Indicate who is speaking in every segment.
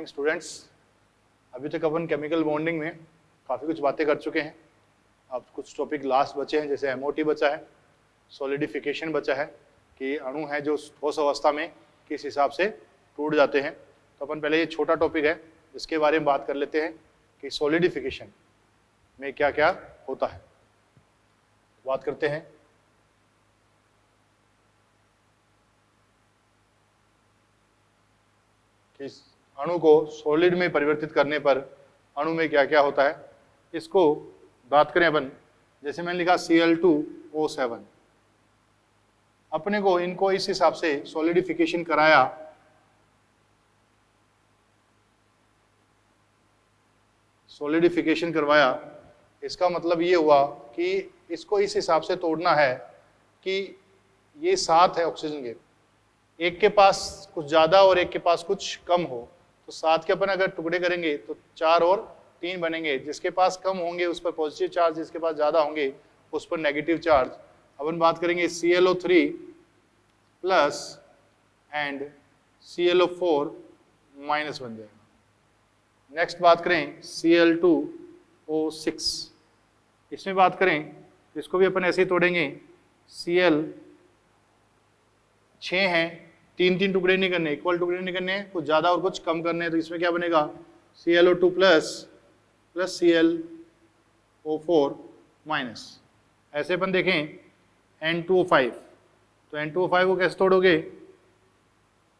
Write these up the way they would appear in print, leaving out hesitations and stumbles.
Speaker 1: Morning students. अभी तक अपन chemical bonding में काफ़ी कुछ बातें कर चुके हैं। अब कुछ टॉपिक लास्ट बचे हैं, जैसे एमओटी बचा है, सॉलिडिफिकेशन बचा है कि अणु है जो ठोस अवस्था में किस हिसाब से टूट जाते हैं। तो अपन पहले ये छोटा टॉपिक है इसके बारे में बात कर लेते हैं कि सॉलिडिफिकेशन में क्या क्या होता है। बात करते हैं कि अणु को सॉलिड में परिवर्तित करने पर अणु में क्या क्या होता है। इसको बात करें अपन, जैसे मैंने लिखा Cl2O7, अपने को इनको इस हिसाब से सॉलिडिफिकेशन कराया करवाया। इसका मतलब ये हुआ कि इसको इस हिसाब से तोड़ना है कि ये 7 है ऑक्सीजन के, एक के पास कुछ ज़्यादा और एक के पास कुछ कम हो, तो 7 के अपन अगर टुकड़े करेंगे तो 4 और 3 बनेंगे। जिसके पास कम होंगे उस पर पॉजिटिव चार्ज, जिसके पास ज़्यादा होंगे उस पर नेगेटिव चार्ज। अपन बात करेंगे ClO3 plus and ClO4 minus बन जाएगा। नेक्स्ट बात करें Cl2O6, इसमें बात करें इसको भी अपन ऐसे ही तोड़ेंगे। Cl 6 हैं, 3 टुकड़े नहीं करने, इक्वल टुकड़े नहीं करने, कुछ ज़्यादा और कुछ कम करने हैं, तो इसमें क्या बनेगा ClO2 प्लस ClO4 माइनस। ऐसे अपन देखें N2O5, तो N2O5 को कैसे तोड़ोगे,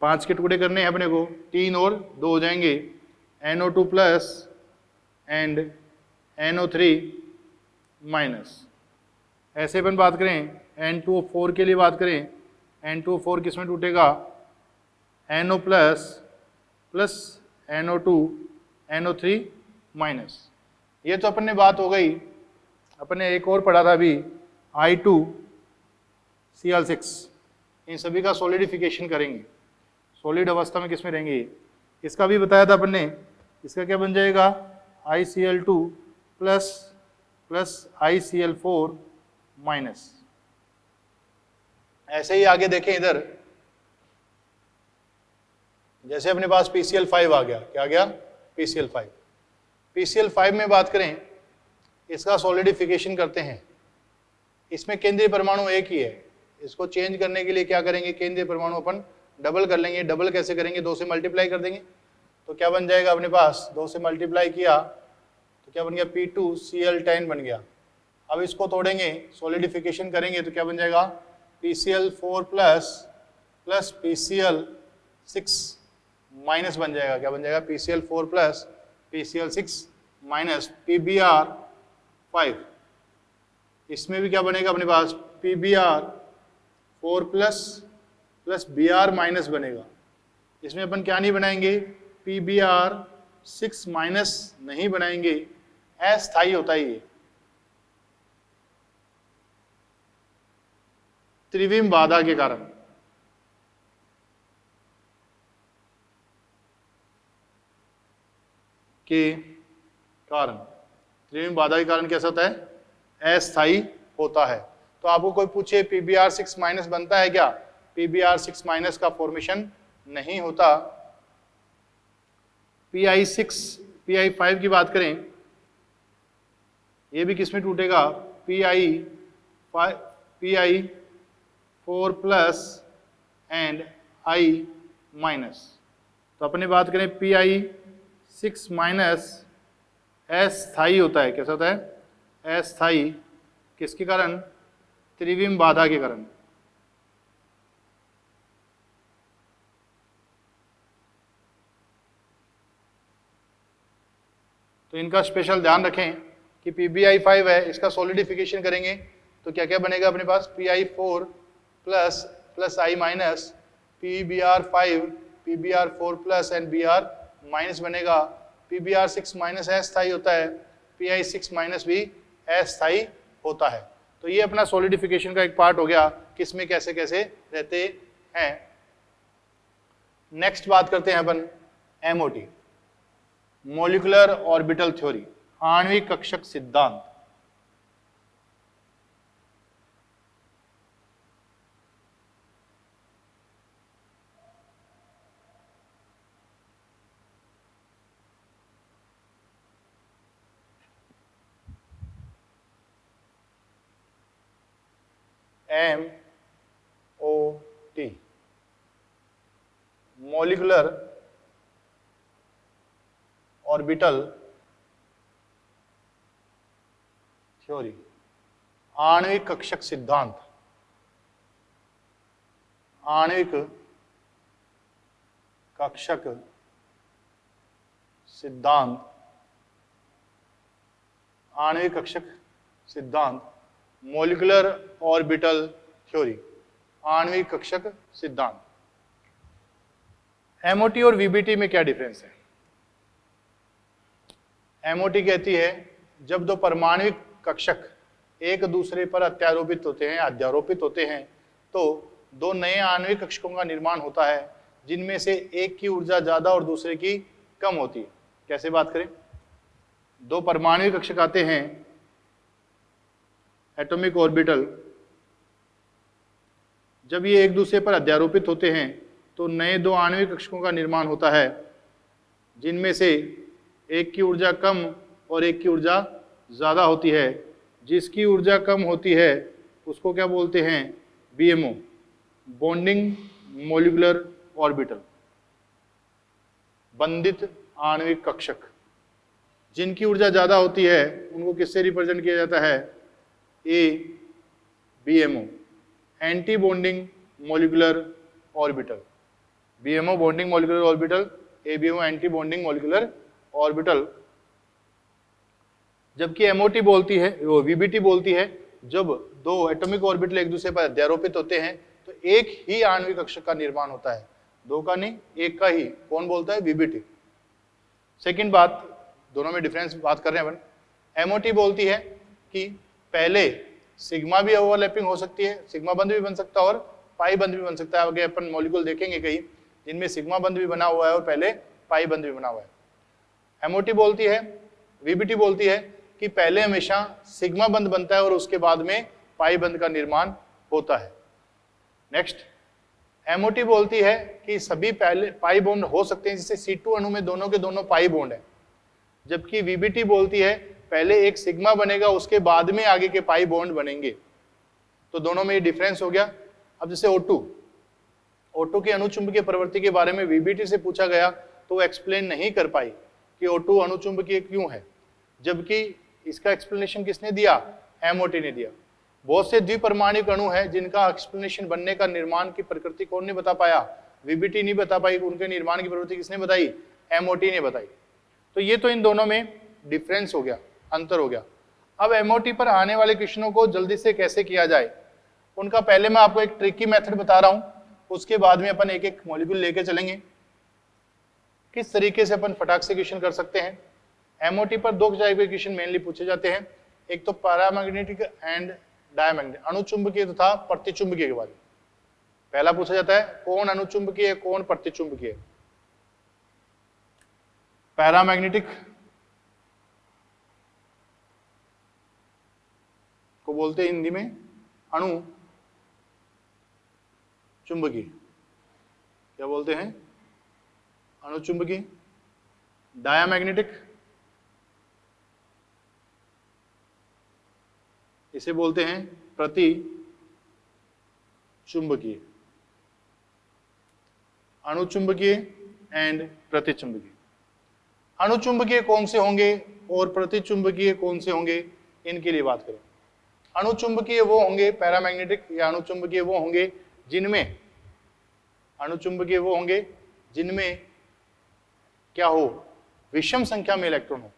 Speaker 1: 5 के टुकड़े करने हैं अपने को, 3 और 2 हो जाएंगे, NO2 plus and NO3 minus. ऐसे अपन बात करें N2O4 के लिए, बात करें N2O4 किस में टूटेगा, NO plus NO2 NO3 minus. ये तो अपन ने बात हो गई। अपन ने एक और पढ़ा था अभी I2Cl6, इन सभी का सॉलिडिफिकेशन करेंगे, सॉलिड अवस्था में किस में रहेंगे, इसका भी बताया था अपन ने। इसका क्या बन जाएगा ICl2 प्लस ICl4 माइनस। ऐसे ही आगे देखें इधर, जैसे अपने पास PCl5 आ गया, क्या आ गया PCl5 में बात करें, इसका सॉलिडिफिकेशन करते हैं। इसमें केंद्रीय परमाणु एक ही है, इसको चेंज करने के लिए क्या करेंगे, केंद्रीय परमाणु अपन डबल कर लेंगे। डबल कैसे करेंगे, 2 से मल्टीप्लाई कर देंगे, तो क्या बन जाएगा अपने पास, 2 से मल्टीप्लाई किया तो क्या बन गया P2Cl10 बन गया। अब इसको तोड़ेंगे, सॉलिडिफिकेशन करेंगे तो क्या बन जाएगा PCl4 प्लस PCl6 माइनस बन जाएगा। क्या बन जाएगा PCl4 plus PCl6 minus PbR5। इसमें भी क्या बनेगा अपने पास PbR4 प्लस Br माइनस बनेगा। इसमें अपन क्या नहीं बनाएंगे, PbR6 माइनस नहीं बनाएंगे, अस्थायी होता है ये, त्रिविम बाधा के कारण। त्रिविम बाधा के कारण कैसा होता है, अस्थायी होता है। तो आपको कोई पूछे PbR6 माइनस बनता है क्या, PbR6 माइनस का फॉर्मेशन नहीं होता। PI5 की बात करें, ये भी किसमें टूटेगा, PI4 plus and I minus. तो अपने बात करें PI6 माइनस अस्थायी होता है। कैसा होता है, अस्थायी, किसके कारण, त्रिविम बाधा के कारण। तो इनका स्पेशल ध्यान रखें कि PbI5 है, इसका सॉलिडिफिकेशन करेंगे तो क्या क्या बनेगा अपने पास, PI4 plus I minus, PbR4 plus and Br minus बनेगा। PbR6 माइनस अस्थायी होता है, PI6 माइनस भी अस्थायी होता है। तो ये अपना सॉलिडिफिकेशन का एक पार्ट हो गया, किसमें कैसे कैसे रहते हैं। नेक्स्ट बात करते हैं अपन MOT, मॉलिक्यूलर ऑर्बिटल थ्योरी, आणविक कक्षक सिद्धांत। MOT, मॉलिक्यूलर ऑर्बिटल थ्योरी, आणविक कक्षक सिद्धांत, आणविक कक्षक सिद्धांत, आणविक कक्षक सिद्धांत, मॉलिक्यूलर ऑर्बिटल थ्योरी, आणविक कक्षक सिद्धांत। एमओटी और वीबीटी में क्या डिफरेंस है? एमओटी कहती है जब दो परमाणविक कक्षक एक दूसरे पर अत्यारोपित होते हैं, अध्यारोपित होते हैं, तो दो नए आणविक कक्षकों का निर्माण होता है जिनमें से एक की ऊर्जा ज्यादा और दूसरे की कम होती है। कैसे बात करें? दो परमाणविक कक्षक आते हैं, एटॉमिक ऑर्बिटल, जब ये एक दूसरे पर अध्यारोपित होते हैं तो नए दो आणविक कक्षकों का निर्माण होता है जिनमें से एक की ऊर्जा कम और एक की ऊर्जा ज्यादा होती है। जिसकी ऊर्जा कम होती है उसको क्या बोलते हैं? BMO, बॉन्डिंग मॉलिक्यूलर ऑर्बिटल, बंधित आणविक कक्षक। जिनकी ऊर्जा ज्यादा होती है उनको किससे रिप्रेजेंट किया जाता है? BMO, anti bonding molecular orbital. BMO bonding molecular orbital, ABMO anti bonding molecular orbital. जबकि MOT बोलती है, वो VBT बोलती है जब दो एटॉमिक ऑर्बिटल एक दूसरे पर अध्यारोपित होते हैं तो एक ही आणविक कक्षक का निर्माण होता है, दो का नहीं, एक का ही। कौन बोलता है? VBT। सेकंड बात, दोनों में डिफरेंस बात कर रहे हैं अपन। MOT बोलती है कि पहले सिग्मा भी ओवरलैपिंग हो सकती है, सिग्मा बंध भी बन सकता है और पाई बंध भी बन सकता है। आगे अपन मॉलिक्यूल देखेंगे कहीं जिनमें सिग्मा बंध भी बना हुआ है और पहले पाई बंध भी बना हुआ है। MOT बोलती है, VBT बोलती है कि पहले हमेशा सिग्मा बंध बनता है और उसके बाद में पाई बंध का निर्माण होता है। नेक्स्ट, MOT बोलती है कि सभी पहले पाई बॉन्ड हो सकते हैं, जिससे C2 अणु में दोनों के दोनों पाई बॉन्ड है। जबकि VBT बोलती है पहले एक सिग्मा बनेगा उसके बाद में आगे के पाई बॉन्ड बनेंगे। तो दोनों में ये डिफरेंस हो गया। अब जैसे O2 की अणुचुंबकीय प्रवृत्ति के बारे में VBT से पूछा गया तो वो एक्सप्लेन नहीं कर पाई कि O2 अणुचुंबकीय क्यों है, जबकि इसका एक्सप्लेनेशन किसने दिया? MOT ने दिया। बहुत से द्विपरमाणुक अणु हैं जिनका एक्सप्लेनेशन बनने का, निर्माण की प्रकृति कौन ने बता पाया? VBT नहीं बता पाई। उनके निर्माण की प्रवृत्ति किसने बताई? MOT ने बताई। तो ये तो इन दोनों में डिफरेंस हो गया, अंतर हो गया। अब MOT पर आने वाले क्वेश्चनों को जल्दी से कैसे किया जाए, उनका पहले मैं आपको एक ट्रिकी मेथड बता रहा हूं, उसके बाद में अपन एक एक मॉलिक्यूल लेके चलेंगे किस तरीके से अपन फटाक से क्वेश्चन कर सकते हैं। MOT पर दो टाइप के क्वेश्चन मेनली पूछे जाते हैं, एक तो पैरामैग्नेटिक एंड डायमैग्नेटिक, अणुचुंबकीय तथा प्रतिचुंबकीय के बारे में पहला पूछा जाता है। कौन अणुचुंबकीय है, कौन प्रतिचुंबकीय है? पैरामैग्नेटिक को बोलते हैं हिंदी में अणु चुंबकीय। क्या बोलते हैं? अणुचुंबकीय। डायामैग्नेटिक इसे बोलते हैं प्रति चुंबकीय। अणुचुंबकीय एंड प्रतिचुंबकीय। अणुचुंबकीय कौन से होंगे और प्रतिचुंबकीय कौन से होंगे, इनके लिए बात करें। अणुचुंबकीय वो होंगे, पैरामैग्नेटिक या अणुचुंबकीय वो होंगे जिनमें, अणुचुंबकीय वो होंगे जिनमें क्या हो? विषम संख्या में इलेक्ट्रॉन हो।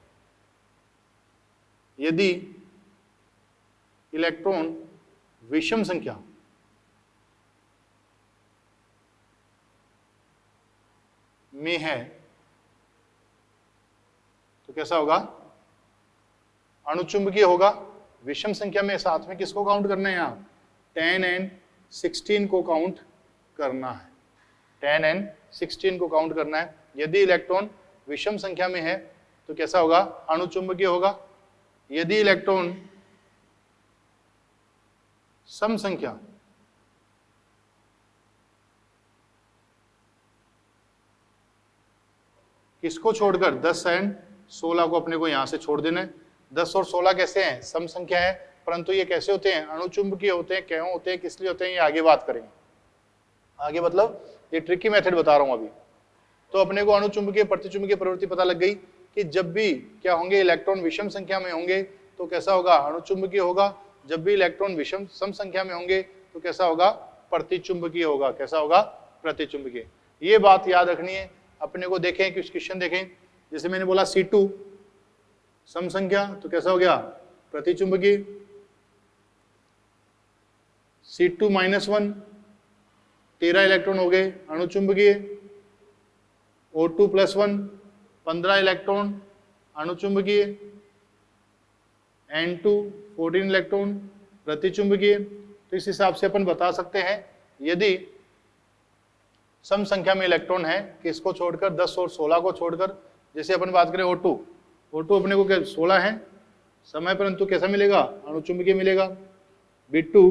Speaker 1: यदि इलेक्ट्रॉन विषम संख्या में है तो कैसा होगा? अणुचुंबकीय होगा। विषम संख्या में साथ में किसको काउंट करना है? यहाँ 10 and 16 को काउंट करना है। 10 and 16 को काउंट करना है। यदि इलेक्ट्रॉन विषम संख्या में है तो कैसा होगा? अणुचुंबकीय होगा। यदि इलेक्ट्रॉन सम संख्या किसको छोड़कर 10 and 16 को अपने को यहां से छोड़ देना है। 10 और 16 कैसे हैं? सम संख्या है, परंतु ये कैसे होते हैं, अणुचुंबकीय होते हैं, क्यों होते हैं, किस लिए होते हैं, ये आगे बात करेंगे। आगे मतलब ये ट्रिकी मेथड बता रहा हूं अभी। तो अपने को अणुचुंबकीय प्रतिचुंबकीय प्रवृत्ति पता लग गई कि जब भी क्या होंगे, इलेक्ट्रॉन विषम संख्या में होंगे तो कैसा होगा, अणुचुंबकीय होगा। जब भी इलेक्ट्रॉन विषम सम संख्या में होंगे तो कैसा होगा, प्रतिचुंबकीय होगा। कैसा होगा, प्रतिचुंबकीय। ये बात याद रखनी है अपने को। देखें कुछ क्वेश्चन देखें, जैसे मैंने बोला C2 सम संख्या तो कैसा हो गया, प्रतिचुंबकीय। C2 -1 13 इलेक्ट्रॉन हो गए, अणुचुंबकीय। O2 +1 15 electron, अणुचुंबकीय। N2 14 electron, प्रतिचुंबकीय। तो इस हिसाब से अपन बता सकते हैं यदि सम संख्या में इलेक्ट्रॉन है, किसको छोड़कर, 10 और 16 को छोड़कर। जैसे अपन बात करें O2 अपने को क्या 16 है समय, परंतु कैसा मिलेगा, अणुचुंबकीय मिलेगा। B2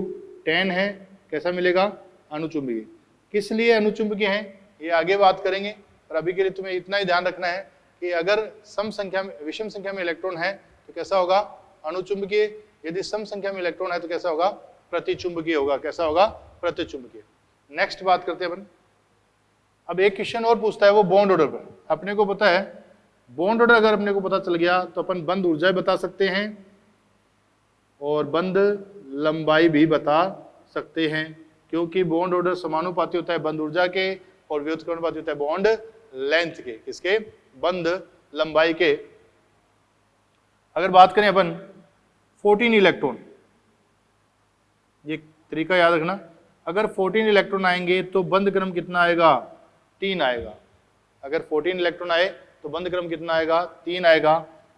Speaker 1: 10 है, कैसा मिलेगा, अणुचुंबकीय। किस लिए अणुचुंबकीय है ये आगे बात करेंगे, पर अभी के लिए तुम्हें इतना ही ध्यान रखना है कि अगर सम संख्या में विषम संख्या में इलेक्ट्रॉन है तो कैसा होगा, अणुचुंबकीय। यदि सम संख्या में इलेक्ट्रॉन है तो कैसा होगा, प्रतिचुंबकीय होगा। कैसा होगा, प्रतिचुंबकीय। नेक्स्ट बात करते हैं अपन। अब एक क्वेश्चन और पूछता है वो बॉन्ड ऑर्डर पर। अपने को पता है बॉन्ड ऑर्डर अगर अपने को पता चल गया तो अपन बंद ऊर्जा बता सकते हैं और बंद लंबाई भी बता सकते हैं, क्योंकि बॉन्ड ऑर्डर समानुपाती होता है बंद ऊर्जा के और व्युत्क्रमानुपाती होता है बॉन्ड लेंथ के। किसके, बंद लंबाई के। अगर बात करें अपन 14 इलेक्ट्रॉन, ये तरीका याद रखना, अगर 14 इलेक्ट्रॉन आएंगे तो बंद क्रम कितना आएगा, 3 आएगा। अगर 14 इलेक्ट्रॉन आए तो बंद क्रम कितना आएगा, 3 आएगा।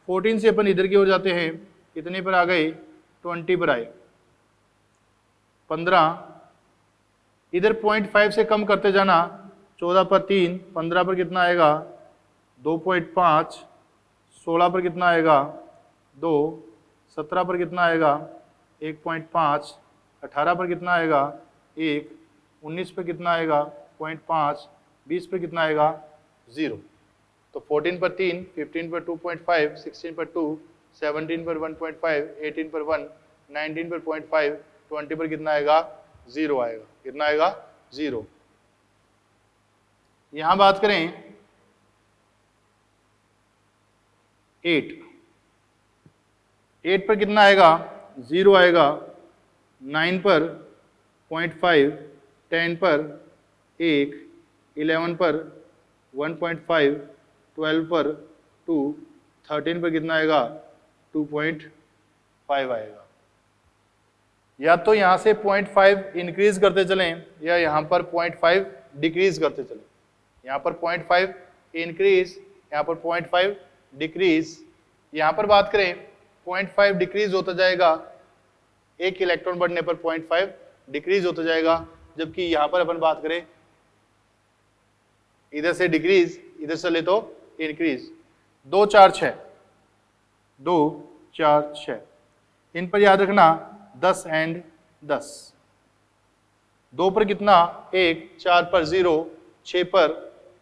Speaker 1: 14 से अपन इधर की ओर जाते हैं, कितने पर आ गए, 20 पर आए, 15। इधर 0.5 से कम करते जाना, 14 पर 3, 15 पर कितना आएगा, 2.5, 16 पर कितना आएगा, 2, 17 पर कितना आएगा, 1.5, 18 पर कितना आएगा, 1, 19 पर कितना आएगा, 0.5, 20 पर कितना आएगा, 0। तो 14 पर 3, 15 पर 2.5, 16 पर 2, 17 पर 1.5, 18 पर 1, 19 पर 0.5, 20 पर कितना आएगा, 0 आएगा। कितना आएगा, 0। यहां बात करें 8 पर कितना आएगा, 0 आएगा। 9 पर 0.5, 10 पर 1, 11 पर 1.5, 12 पर 2, 13 पर कितना आएगा, 2.5 आएगा। या तो यहां से 0.5 इंक्रीज करते चलें या यहां पर 0.5 डिक्रीज करते चलें। यहां पर 0.5 इंक्रीज, यहां पर 0.5 डिक्रीज। यहां पर बात करें 0.5 डिक्रीज होता जाएगा, एक इलेक्ट्रॉन बढ़ने पर 0.5 डिक्रीज होता जाएगा। जबकि यहां पर अपन बात करें इधर से डिक्रीज, इधर से ले तो इंक्रीज। 2, 4, 6, 2, 4, 6, इन पर याद रखना 10 एंड 10। 2 पर कितना, 1, 4 पर 0, 6 पर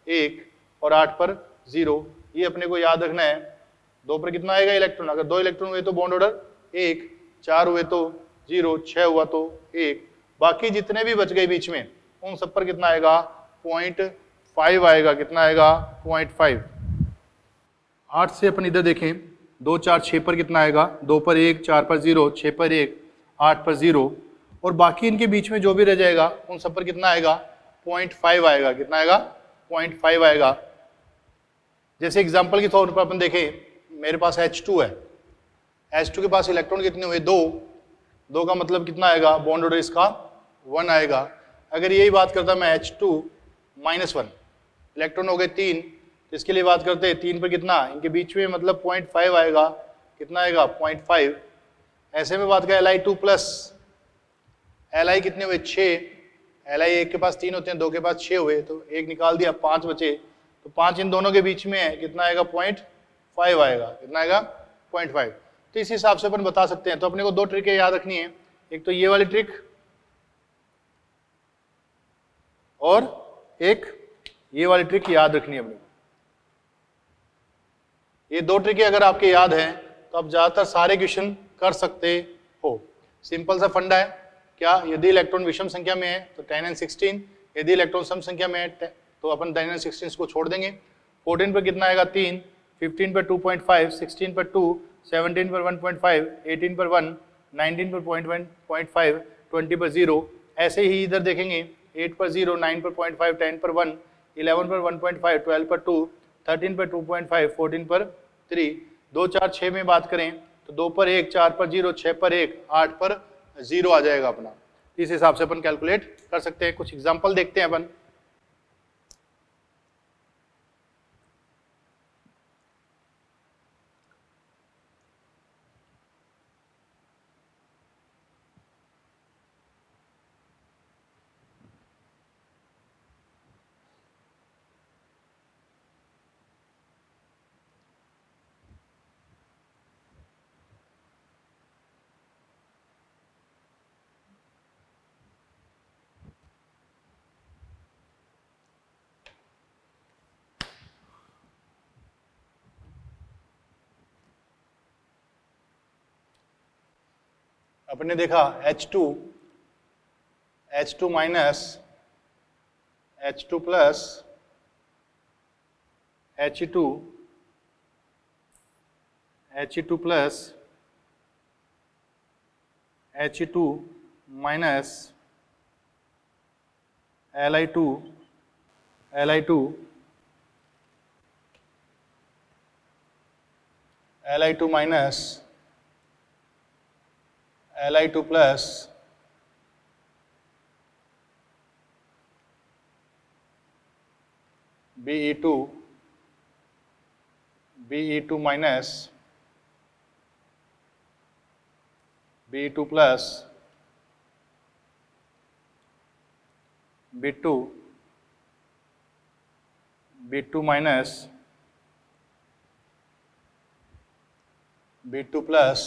Speaker 1: 1 और 8 पर 0। ये अपने को याद रखना है। 2 पर कितना आएगा इलेक्ट्रॉन, अगर 2 इलेक्ट्रॉन हुए तो बॉन्ड ऑर्डर 1, 4 हुए तो 0, 6 हुआ तो 1, बाकी जितने भी बच गए बीच में उन सब पर कितना आएगा, 0.5 आएगा। कितना आएगा, 0.5। 8 से अपन इधर देखें, 2, 4, 6 पर कितना आएगा, 2 पर 1, 4 पर 0, 6 पर 1, 8 पर 0 और बाकी इनके बीच में जो भी रह जाएगा उन सब पर कितना आएगा, 0.5 आएगा। कितना आएगा, 0.5 आएगा। जैसे एग्जांपल के तौर पर अपन देखें, मेरे पास H2 है, H2 के पास इलेक्ट्रॉन कितने हुए, 2 का मतलब कितना आएगा, बॉन्ड ऑर्डर इसका 1 आएगा। अगर यही बात करता मैं H2 -1, इलेक्ट्रॉन हो गए 3, तो इसके लिए बात करते हैं 3 पर कितना, इनके बीच में मतलब 0.5 आएगा। कितना आएगा, 0.5। ऐसे में बात करें Li2+, Li कितने हुए, 6। Li एक के पास 3 होते हैं, 2 के पास 6 हुए, तो 1 निकाल दिया, 5 बचे, तो 5 इन दोनों के बीच में है। कितना आएगा, 0.5 आएगा। कितना आएगा, 0.5। तो इस हिसाब से अपन बता सकते हैं। तो अपने को 2 ट्रिकें याद रखनी है, एक तो ये वाली ट्रिक और एक ये वाली ट्रिक याद रखनी है अपने को। ये 2 ट्रिकें अगर आपके याद हैं तो आप ज्यादातर सारे क्वेश्चन कर सकते हो। सिंपल सा फंडा है क्या, यदि इलेक्ट्रॉन विषम संख्या में है तो 10 and 16, यदि इलेक्ट्रॉन सम संख्या में है तो अपन 10 and 16 को छोड़ देंगे। 14 पर कितना आएगा 3, 15 पर 2.5, 16 पर 2, 17 पर 1.5, 18 पर 1, 19 पर 0.5, 20 पर 0। ऐसे ही इधर देखेंगे 8 पर 0, 9 पर 0.5, 10 पर 1, 11 पर 1.5, 12 पर 2, 13 पर 2.5, 14 पर 3। 2, 4, 6 में बात करें तो 2 पर 1, 4 पर 0, 6 पर 1, 8 पर 0 आ जाएगा अपना। इस हिसाब से अपन कैलकुलेट कर सकते हैं। कुछ एग्जांपल देखते हैं अपन। अपने देखा H2 minus H2 plus He2 plus He2 minus Li2 minus Li2 plus Be2 minus Be2 plus B2 minus B2 plus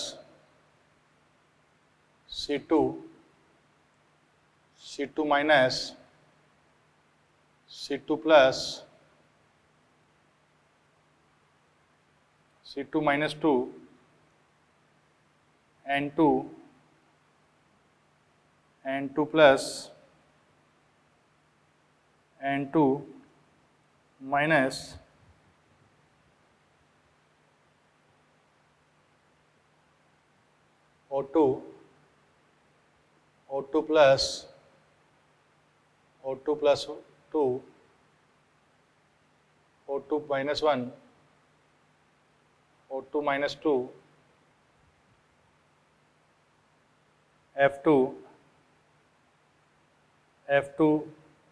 Speaker 1: C2 minus C2 plus C2 minus 2 N2 plus N2 minus O2 plus 2 O2 minus 1 O2 minus 2 F2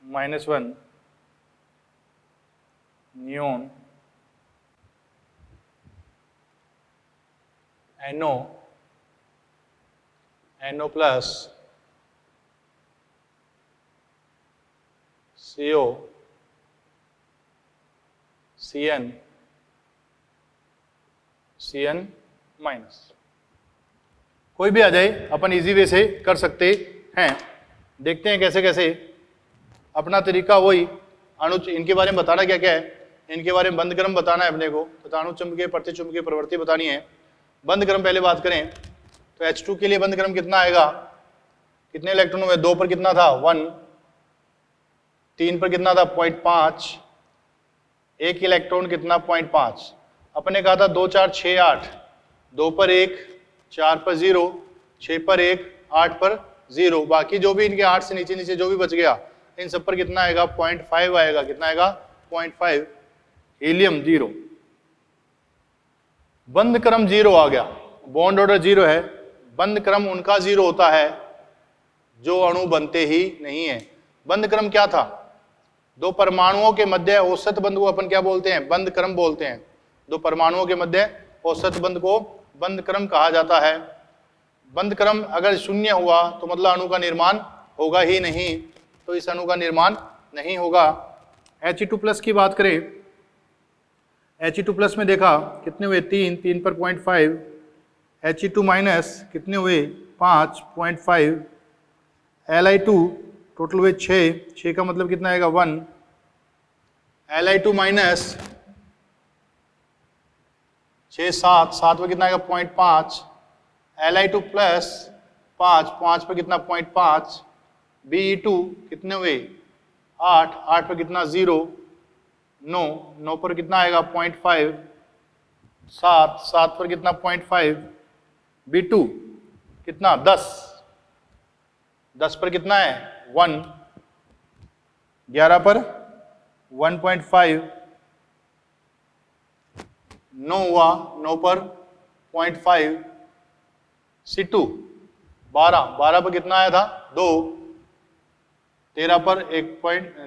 Speaker 1: minus 1 neon NO plus CO CN minus. कोई भी आ जाए अपन easy way से कर सकते हैं। देखते हैं कैसे कैसे। अपना तरीका वही, अणु इनके बारे में बताना क्या क्या है, इनके बारे में बंद क्रम बताना है अपने को, तथा अणु चुंबकीय प्रतिचुंबकीय प्रवृत्ति बतानी है। बंद क्रम पहले बात करें तो H2 के लिए बंद क्रम कितना आएगा, कितने इलेक्ट्रॉन हुए, 2 पर कितना था 1, 3 पर कितना था 0.5, 1 इलेक्ट्रॉन कितना 0.5। अपने कहा था 2, 4, 6, 8, 2 पर 1, 4 पर 0, 6 पर 1, 8 पर 0। बाकी जो भी इनके 8 से नीचे नीचे जो भी बच गया इन सब पर कितना आएगा 0.5 आएगा। कितना आएगा 0.5। हीलियम 0, बंद क्रम 0 आ गया, बॉन्ड ऑर्डर 0 है। बंद क्रम उनका 0 होता है जो अणु बनते ही नहीं है। बंद क्रम क्या था, दो परमाणुओं के मध्य औसत बंध को अपन क्या बोलते हैं, बंद क्रम बोलते हैं। दो परमाणुओं के मध्य औसत बंध को बंद क्रम कहा जाता है। बंद क्रम अगर शून्य हुआ तो मतलब अणु का निर्माण होगा ही नहीं, तो इस अणु का निर्माण नहीं होगा। He2+ की बात करें, He2+ में देखा कितने हुए 3 पर 0.5, He2- कितने हुए 5.5, Li2 टोटल हुए 6 का मतलब कितना आएगा 1, Li2- 6 7 में कितना आएगा 0.5, Li2+ 5 पर कितना 0.5, Be2 कितने हुए 8 पर कितना 0, 9 पर कितना आएगा 0.5, 7 पर कितना 0.5, B2 कितना 10 पर कितना है 1, 11 पर 1.5, 9 हुआ, 9 पर 0.5, C2 12 पर कितना आया था 2, 13 पर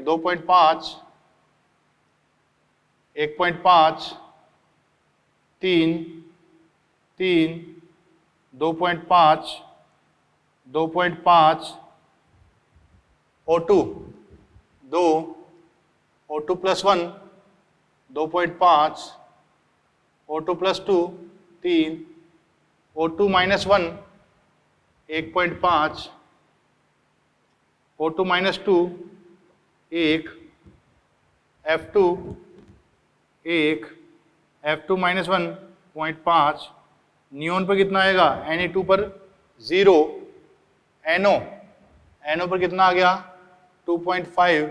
Speaker 1: 2.5, 1.5, 3, 2.5, 2.5, O2 2, O2 plus 1 2.5, O2 plus 2 3, O2 minus 1 1.5, O2 minus 2 1, F2 1, F2 minus 1 0.5, neon पर कितना आएगा Na2 पर 0, NO पर कितना आ गया 2.5,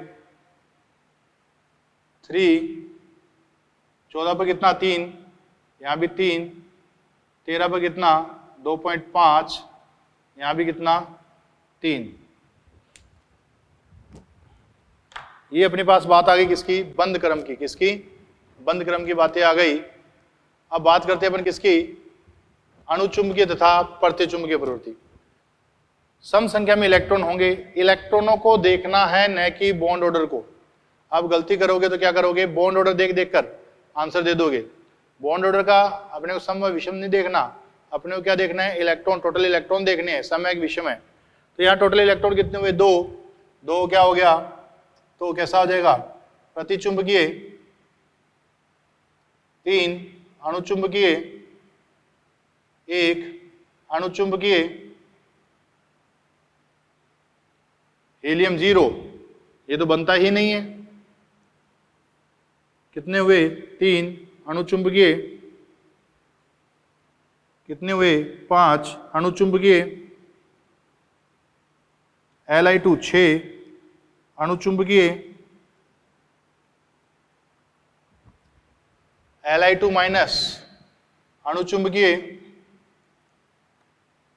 Speaker 1: 3, 14 पर कितना 3, यहाँ भी 3, 13 पर कितना 2.5, यहाँ भी कितना 3। ये अपने पास बात आ गई किसकी, बंद क्रम की, किसकी, बंद क्रम की बातें आ गई। अब बात करते हैं अपन किसकी, अणुचुंबकीय तथा प्रतिचुंबकीय प्रवृत्ति। सम संख्या में इलेक्ट्रॉन होंगे, इलेक्ट्रॉनों को देखना है न कि बॉन्ड ऑर्डर को। अब गलती करोगे तो क्या करोगे, बॉन्ड ऑर्डर देख देख कर आंसर दे दोगे। बॉन्ड ऑर्डर का अपने को सम व विषम नहीं देखना, अपने को क्या देखना है, इलेक्ट्रॉन, टोटल इलेक्ट्रॉन देखने हैं, सम है कि विषम है। तो यहाँ टोटल इलेक्ट्रॉन कितने हुए 2 क्या हो गया, तो कैसा हो जाएगा, प्रतिचुंबकीय 3, अणुचुंबकीय 1, अणुचुंबकीय हीलियम 0, ये तो बनता ही नहीं है। कितने हुए 3, अणुचुंबकीय कितने हुए 5, अणुचुंबकीय Li2 6, अणुचुंबकीय Li2 minus, अणुचुंबकीय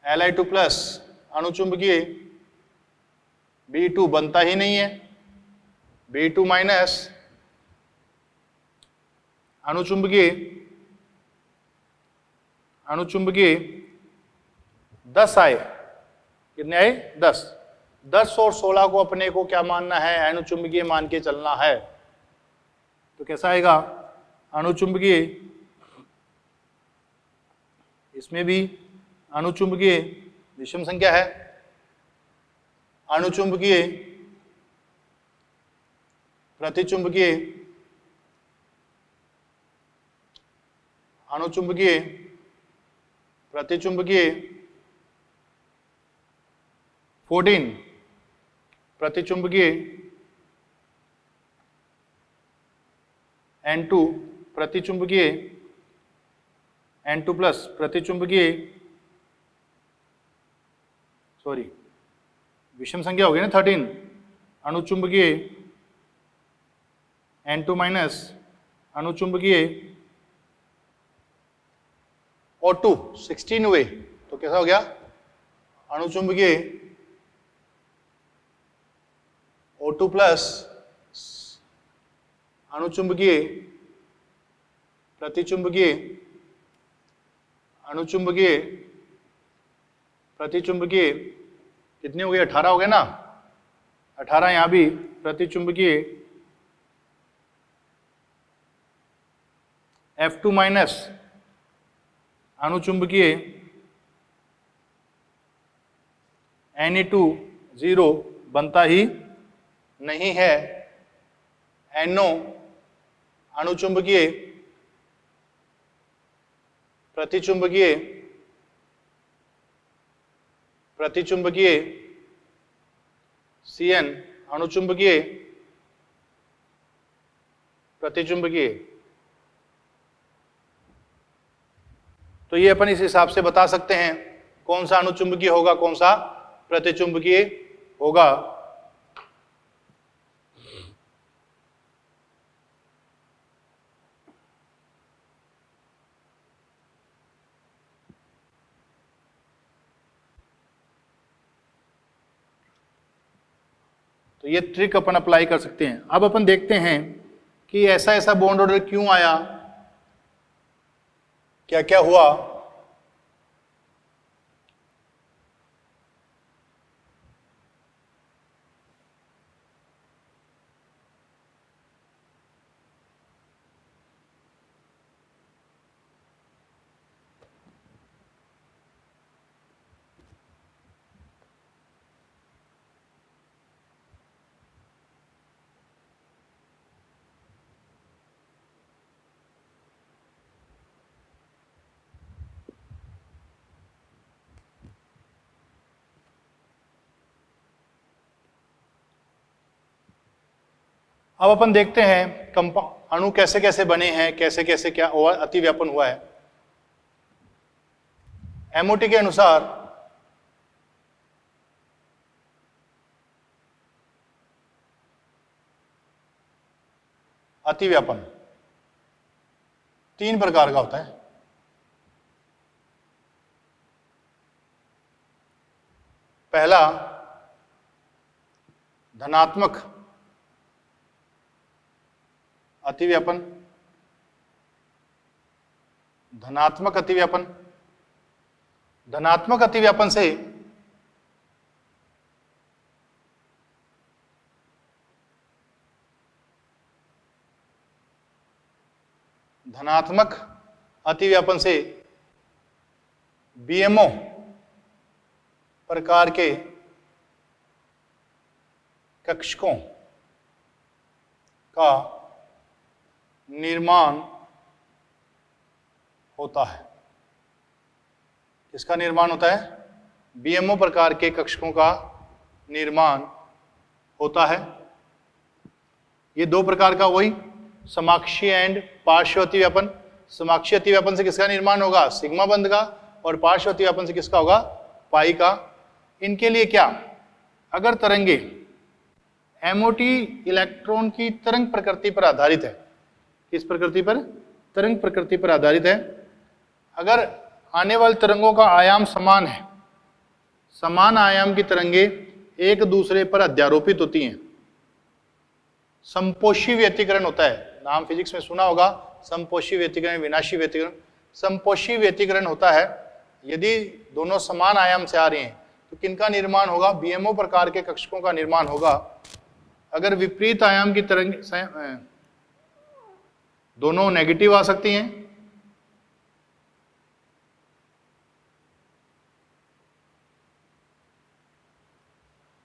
Speaker 1: Li2 plus, अणुचुंबकीय B2 बनता ही नहीं है, B2 माइनस, अणुचुंबकीय 10 आए, कितने आए 10 और 16 को अपने को क्या मानना है, अणुचुंबकीय मान के चलना है। तो कैसा आएगा, अणुचुंबकीय, इसमें भी अणुचुंबकीय विषम संख्या है, अणुचुंबकीय प्रतिचुंबकीय, अणुचुंबकीय प्रतिचुंबकीय 14, प्रतिचुंबकीय N2, प्रतिचुंबकीय N2 प्लस, प्रतिचुंबकीय सॉरी विषम संख्या हो गई ना 13, अणुचुंबकीय N2 माइनस, अणुचुंबकीय O2 16 हुए, तो कैसा हो गया, अणुचुंबकीय O2 प्लस, अणुचुंबकीय प्रतिचुंबकीय, अणुचुंबकीय प्रतिचुंबकीय कितने हो गए 18 हो गए ना, 18 यहाँ भी प्रतिचुंबकीय F2 माइनस, अणुचुंबकीय Na2 0 बनता ही नहीं है, NO अणुचुंबकीय प्रतिचुंबकीय Cn अणुचुंबकीय प्रतिचुंबकीय। तो ये अपन इस हिसाब से बता सकते हैं कौन सा अनुचुंबकीय होगा, कौन सा प्रतिचुंबकीय होगा। तो ये ट्रिक अपन अप्लाई कर सकते हैं। अब अपन देखते हैं कि ऐसा ऐसा बॉन्ड ऑर्डर क्यों आया, क्या क्या हुआ। अब अपन देखते हैं अणु कैसे कैसे बने हैं, कैसे कैसे क्या अतिव्यापन हुआ है। एमओटी के अनुसार अतिव्यापन 3 प्रकार का होता है। पहला धनात्मक अतिव्यापन, धनात्मक अतिव्यापन। धनात्मक अतिव्यापन से बीएमओ प्रकार के कक्षकों का निर्माण होता है। किसका निर्माण होता है? बीएमओ प्रकार के कक्षकों का निर्माण होता है। ये 2 प्रकार का, वही समाक्षीय एंड पार्श्व अतिव्यापन। समाक्षीय अतिव्यापन से किसका निर्माण होगा? सिग्मा बंध का। और पार्श्व अतिव्यापन से किसका होगा? पाई का। इनके लिए क्या, अगर तरंगे एमओटी इलेक्ट्रॉन की तरंग प्रकृति पर आधारित है, किस प्रकृति पर? तरंग प्रकृति पर आधारित है। अगर आने वाली तरंगों का आयाम समान है, समान आयाम की तरंगे एक दूसरे पर अध्यारोपित होती हैं, समपोषी व्यतिकरण होता है। नाम फिजिक्स में सुना होगा, समपोषी व्यतिकरण, विनाशी व्यतिकरण। समपोषी व्यतिकरण होता है यदि दोनों समान आयाम से आ रहे हैं तो किनका निर्माण होगा? बीएमओ प्रकार के कक्षकों का निर्माण होगा। अगर विपरीत आयाम की तरंग दोनों नेगेटिव आ सकती हैं,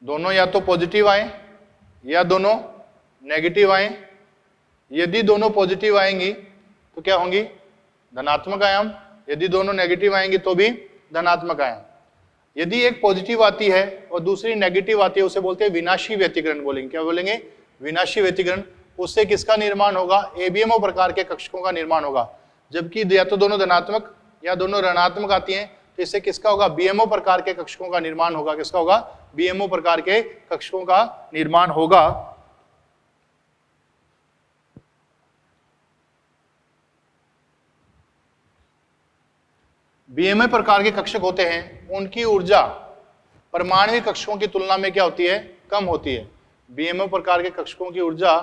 Speaker 1: दोनों या तो पॉजिटिव आए या दोनों नेगेटिव आए। यदि दोनों पॉजिटिव आएंगी तो क्या होंगी? धनात्मक आयाम। यदि दोनों नेगेटिव आएंगी तो भी धनात्मक आयाम। यदि एक पॉजिटिव आती है और दूसरी नेगेटिव आती है, उसे बोलते हैं विनाशी व्यतिकरण बोलेंगे। क्या बोलेंगे? विनाशी व्यतिकरण। उससे किसका निर्माण होगा? एबीएमओ प्रकार के कक्षकों का निर्माण होगा। जबकि या तो दोनों धनात्मक या दोनों ऋणात्मक आती हैं तो इससे किसका होगा? बीएमओ प्रकार के कक्षकों का निर्माण होगा। किसका होगा? बीएमओ प्रकार के कक्षकों का निर्माण होगा। बीएमओ प्रकार के कक्षक होते हैं, उनकी ऊर्जा परमाणु कक्षकों की तुलना में क्या होती है? कम होती है। बीएमओ प्रकार के कक्षकों की ऊर्जा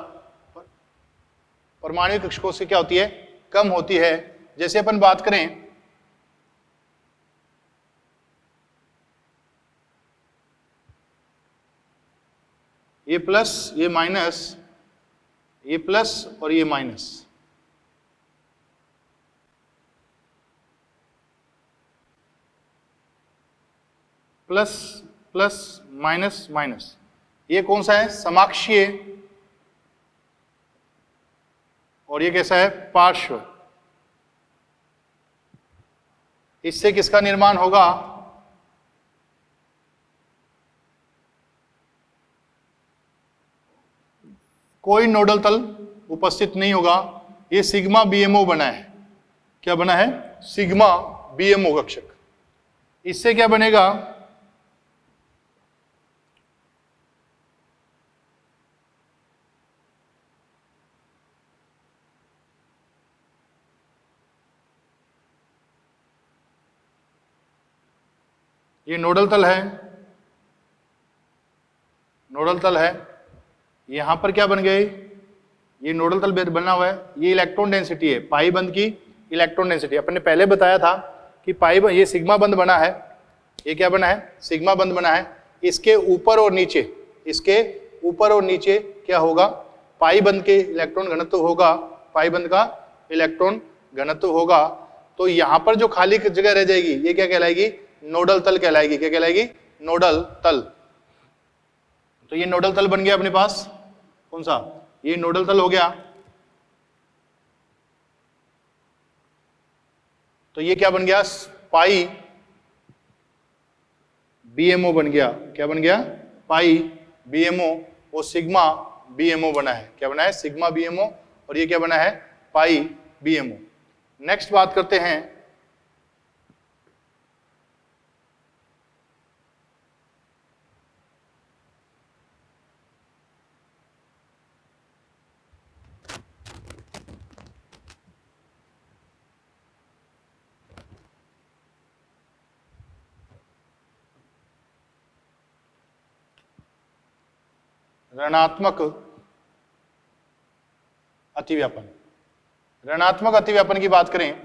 Speaker 1: परमाणु कक्षकों से क्या होती है? कम होती है। जैसे अपन बात करें ये प्लस, ये माइनस, ये प्लस और ये minus, plus plus minus minus, ये कौन सा है? समाक्षीय। और ये कैसा है? पार्श्व। इससे किसका निर्माण होगा? कोई नोडल तल उपस्थित नहीं होगा। ये सिग्मा बीएमओ बना है। क्या बना है? सिग्मा बीएमओ कक्षक। इससे क्या बनेगा, ये नोडल तल है, नोडल तल है, यहां पर क्या बन गए, ये नोडल तल बना हुआ है, ये इलेक्ट्रॉन डेंसिटी है, पाई बंद की इलेक्ट्रॉन डेंसिटी। अपन ने पहले बताया था कि पाई ये सिग्मा बंद बना है, ये क्या बना है, सिग्मा बंद बना है। इसके ऊपर और नीचे, इसके ऊपर और नीचे क्या होगा, पाई बंद के इलेक्ट्रॉन घनत्व होगा, पाई बंद का इलेक्ट्रॉन घनत्व होगा। तो यहां पर जो खाली जगह रह जाएगी ये क्या कहलाएगी, नोडल तल कहलाएगी। क्या कहलाएगी, नोडल तल। तो ये नोडल तल बन गया अपने पास, कौन सा, ये नोडल तल हो गया। तो ये क्या बन गया, पाई बीएमओ बन गया। क्या बन गया, पाई बीएमओ, वो सिग्मा बीएमओ बना है। क्या बना है, सिग्मा बीएमओ, और ये क्या बना है, पाई बीएमओ। नेक्स्ट बात करते हैं ऋणात्मक अतिव्यापन। ऋणात्मक अतिव्यापन की बात करें,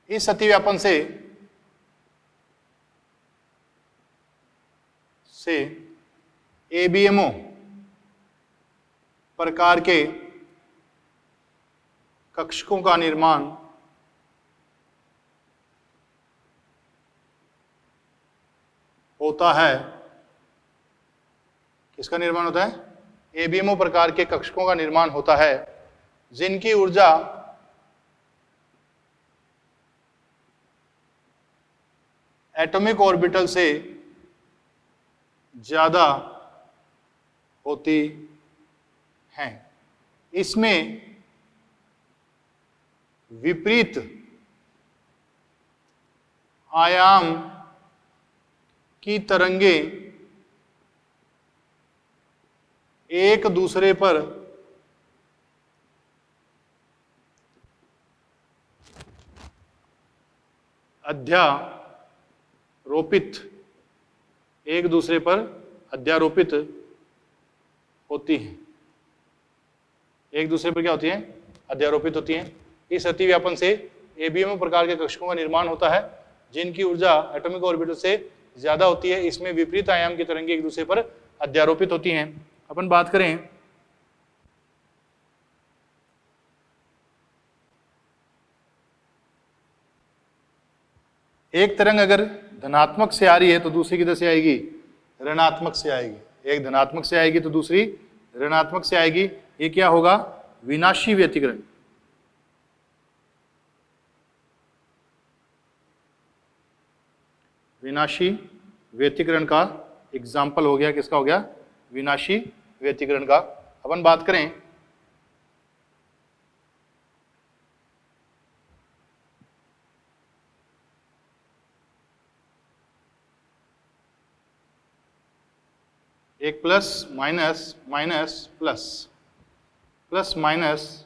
Speaker 1: इस अतिव्यापन से एबीएमओ प्रकार के कक्षकों का निर्माण होता है। किसका निर्माण होता है, एबीएमओ प्रकार के कक्षकों का निर्माण होता है जिनकी ऊर्जा एटॉमिक ऑर्बिटल से ज्यादा होती हैं। इसमें विपरीत आयाम की तरंगें एक दूसरे पर अध्यारोपित, एक दूसरे पर अध्यारोपित होती हैं। एक दूसरे पर क्या होती हैं, अध्यारोपित होती हैं। इस अतिव्यापन से एबीएमओ प्रकार के कक्षकों का निर्माण होता है जिनकी ऊर्जा एटॉमिक ऑर्बिटल से ज्यादा होती है। इसमें विपरीत आयाम की तरंगें एक दूसरे पर अध्यारोपित होती हैं। अपन बात करें एक तरंग अगर धनात्मक से आ रही है तो दूसरी किधर से आएगी, ऋणात्मक से आएगी। एक धनात्मक से आएगी तो दूसरी ऋणात्मक से आएगी। ये क्या होगा, विनाशी व्यतिकरण। विनाशी व्यतिकरण का एग्जाम्पल हो गया, किसका हो गया, विनाशी व्यतिकरण का। अपन बात करें एक plus minus minus plus, plus minus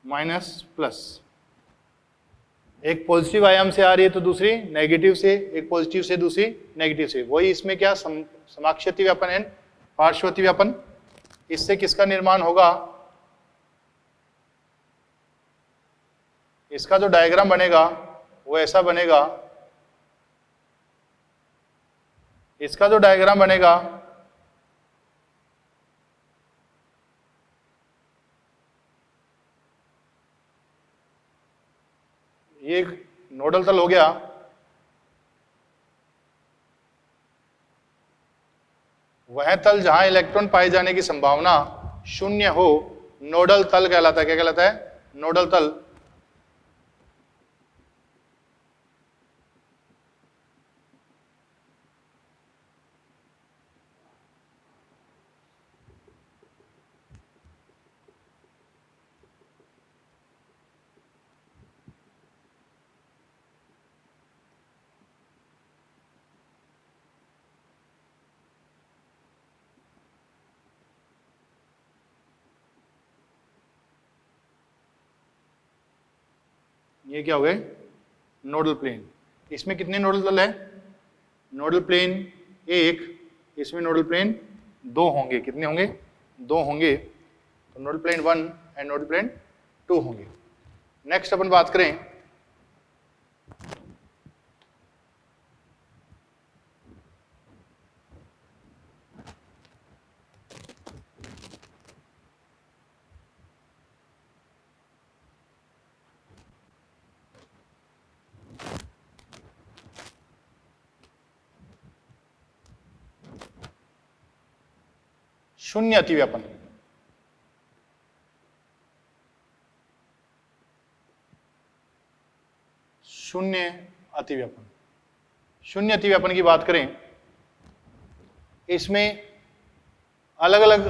Speaker 1: minus plus, एक पॉजिटिव आयाम से आ रही है तो दूसरी नेगेटिव से, एक पॉजिटिव से दूसरी नेगेटिव से। वही इसमें क्या समाक्षीय व्यापन एंड पार्श्वती व्यापन। इससे किसका निर्माण होगा, इसका जो डायग्राम बनेगा वो ऐसा बनेगा, इसका जो डायग्राम बनेगा ये नोडल तल हो गया। वह तल जहां इलेक्ट्रॉन पाए जाने की संभावना शून्य हो नोडल तल कहलाता है। क्या कहलाता है, नोडल तल। ये क्या हो गए, नोडल प्लेन। इसमें कितने नोडल तल है, नोडल प्लेन एक, इसमें नोडल प्लेन दो होंगे। कितने होंगे, दो होंगे। तो nodal plane 1 and nodal plane 2 होंगे। नेक्स्ट अपन बात करें शून्य अतिव्यापन। शून्य अतिव्यापन, शून्य अतिव्यापन की बात करें, इसमें अलग अलग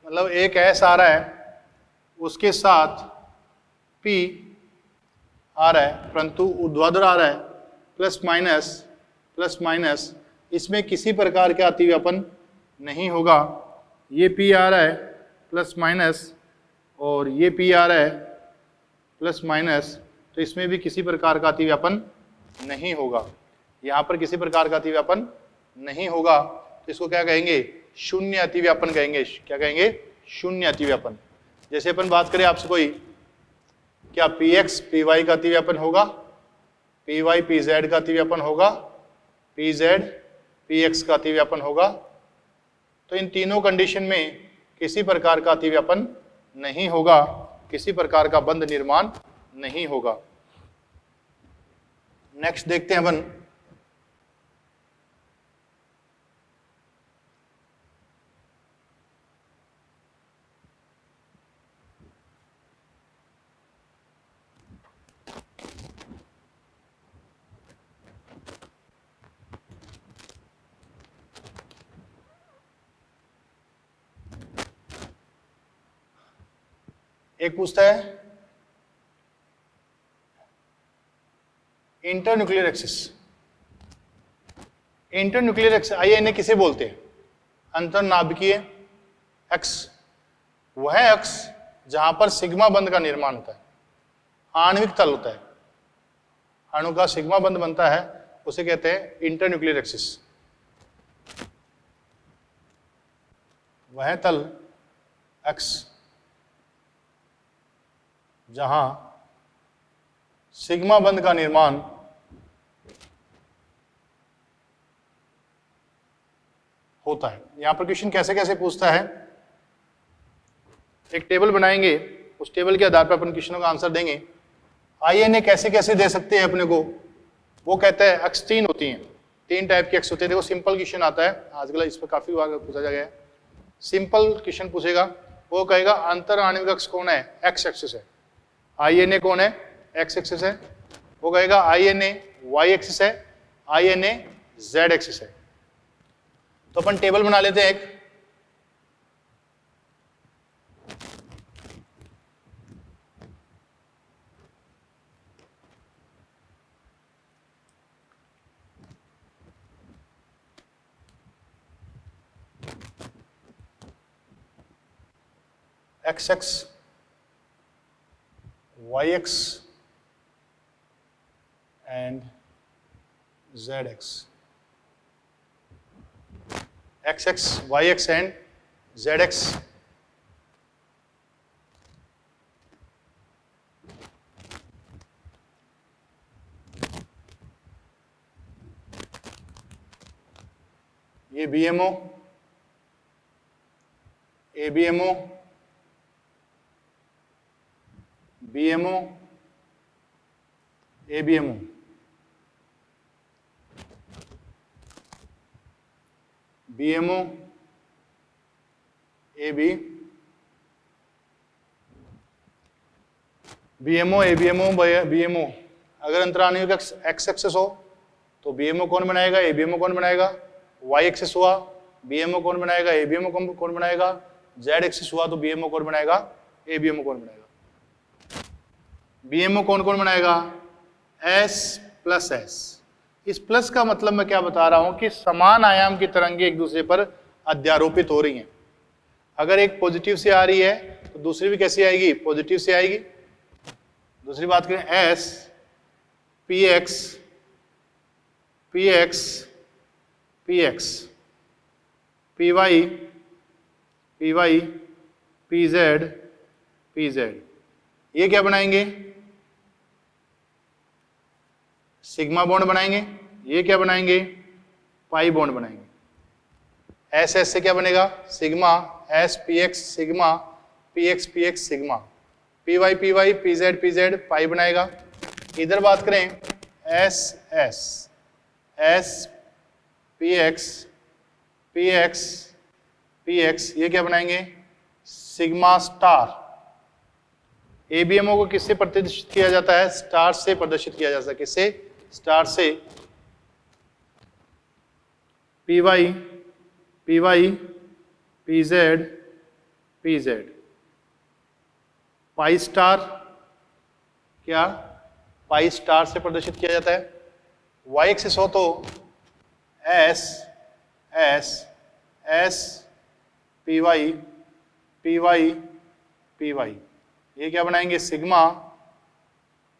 Speaker 1: मतलब एक एस आ रहा है, उसके साथ पी आ रहा है, परंतु ऊर्ध्वाधर आ रहा है, प्लस माइनस, इसमें किसी प्रकार का अतिव्यापन नहीं होगा। ये पी आ रहा है प्लस माइनस और ये पी आ रहा है प्लस माइनस, तो इसमें भी किसी प्रकार का अतिव्यापन नहीं होगा। यहाँ पर किसी प्रकार का अतिव्यापन नहीं होगा, तो इसको क्या कहेंगे, शून्य अतिव्यापन कहेंगे। क्या कहेंगे, शून्य अतिव्यापन। जैसे अपन बात करें आपसे कोई, क्या पी एक्स पी वाई का अतिव्यापन होगा, पी वाई पी जेड का अतिव्यापन होगा, पी जेड पी एक्स का अतिव्यापन होगा। तो इन तीनों कंडीशन में किसी प्रकार का अतिव्यापन नहीं होगा, किसी प्रकार का बंध निर्माण नहीं होगा। नेक्स्ट देखते हैं अपन, एक पूछता है internuclear axis. Internuclear axis INA किसे बोलते हैं, अंतरनाभिकीय एक्स। वह एक्स जहां पर सिग्मा बंध का निर्माण होता है, आणविक तल होता है, अणु का सिग्मा बंध बनता है, उसे कहते हैं इंटरन्यूक्लियर एक्सिस। वह तल एक्स जहां सिग्मा बंध का निर्माण होता है। यहां पर क्वेश्चन कैसे कैसे पूछता है, एक टेबल बनाएंगे, उस टेबल के आधार पर अपन क्वेश्चनों का आंसर देंगे। INA कैसे कैसे दे सकते हैं अपने को, वो कहता है एक्स 3 होती हैं, 3 टाइप के एक्स होते हैं। देखो सिंपल क्वेश्चन आता है आजकल, इस पर काफी बार पूछा गया है। सिंपल क्वेश्चन पूछेगा, वो कहेगा अंतर आणविक अक्ष कौन है, एक्स एक्सिस है। INA कौन है, एक्स एक्सिस है। वो कहेगा INA वाई एक्सिस है, INA जेड एक्सिस है। तो अपन टेबल बना लेते हैं एक, x x y x and z x, x x y x and z x. ये BMO, ABMO, BMO, ABMO, BMO, AB, BMO, ABMO, BMO। अगर अंतराणविक एक्स एक्सेस हो तो BMO कौन बनाएगा, ABMO कौन बनाएगा। वाई एक्सेस हुआ, BMO कौन बनाएगा, ABMO कौन बनाएगा। जेड एक्सेस हुआ तो BMO कौन बनाएगा, ABMO कौन बनाएगा। BMO कौन कौन बनाएगा, S प्लस S। इस प्लस का मतलब मैं क्या बता रहा हूं कि समान आयाम की तरंगें एक दूसरे पर अध्यारोपित हो रही हैं। अगर एक पॉजिटिव से आ रही है तो दूसरी भी कैसी आएगी, पॉजिटिव से आएगी। दूसरी बात करें S P x P x P x P Y P Y P Z P Z, ये क्या बनाएंगे? सिग्मा बॉन्ड बनाएंगे। ये क्या बनाएंगे? पाई बॉन्ड बनाएंगे। एस एस से क्या बनेगा? Sigma S P X sigma P X sigma P Y P Z pi बनाएगा। इधर बात करें S S S P x P X, ये क्या बनाएंगे? Sigma star. एबीएमओ को किससे प्रदर्शित किया जाता है? स्टार से प्रदर्शित किया जाता है। किससे? स्टार से। P Y P Z pi star, क्या पाई स्टार से प्रदर्शित किया जाता है। वाई एक्सिस हो तो s S S P Y P Y, ये क्या बनाएंगे? सिग्मा,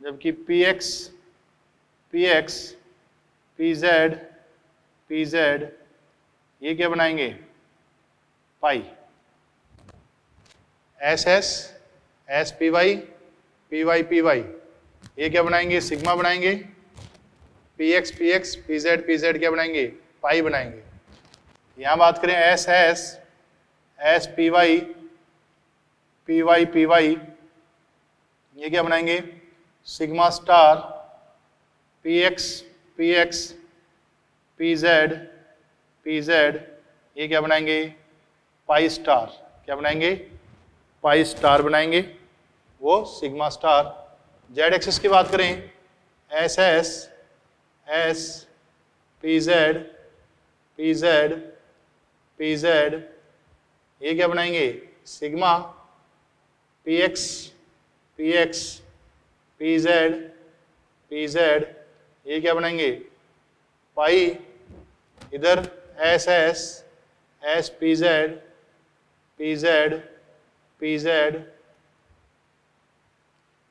Speaker 1: जबकि पी एक्स पी जेड, ये क्या बनाएंगे? Pi. S S S P Y P Y, ये क्या बनाएंगे? सिग्मा बनाएंगे। पी एक्स पी जेड क्या बनाएंगे? पाई बनाएंगे। यहां बात करें S S S P Y P Y, ये क्या बनाएंगे? Sigma star p x p Z, ये क्या बनाएंगे? Pi star. क्या बनाएंगे? पाई स्टार बनाएंगे, वो सिग्मा स्टार। जेड एक्सिस की बात करें S S S P Z, ये क्या बनाएंगे? Sigma P x p Z, ये क्या बनाएंगे? पाई। इधर S S S P Z,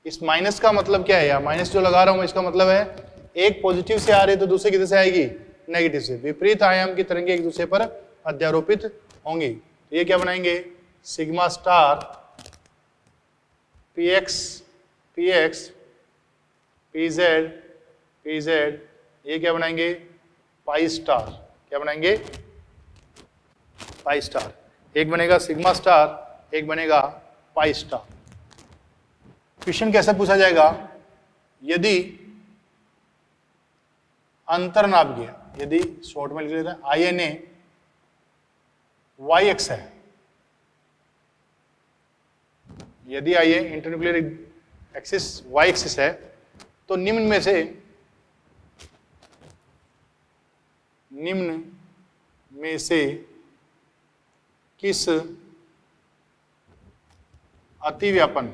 Speaker 1: इस माइनस का मतलब क्या है? यार माइनस जो लगा रहा हूं इसका मतलब है एक पॉजिटिव से आ रही है तो दूसरे किधर से आएगी? नेगेटिव से। विपरीत आयाम की तरंगें एक दूसरे पर अध्यारोपित होंगी। ये क्या बनाएंगे? Sigma star p x p Z, ये क्या बनाएंगे? Pi star. क्या बनाएंगे? Pi star. एक बनेगा सिग्मा स्टार, एक बनेगा पाई स्टार। क्वेश्चन कैसे पूछा जाएगा? यदि अंतरनाभिकीय, यदि शॉर्ट में लिख लेते हैं INA वाई एक्स है, यदि IA internuclear axis y axis है, तो निम्न में से किस अतिव्यापन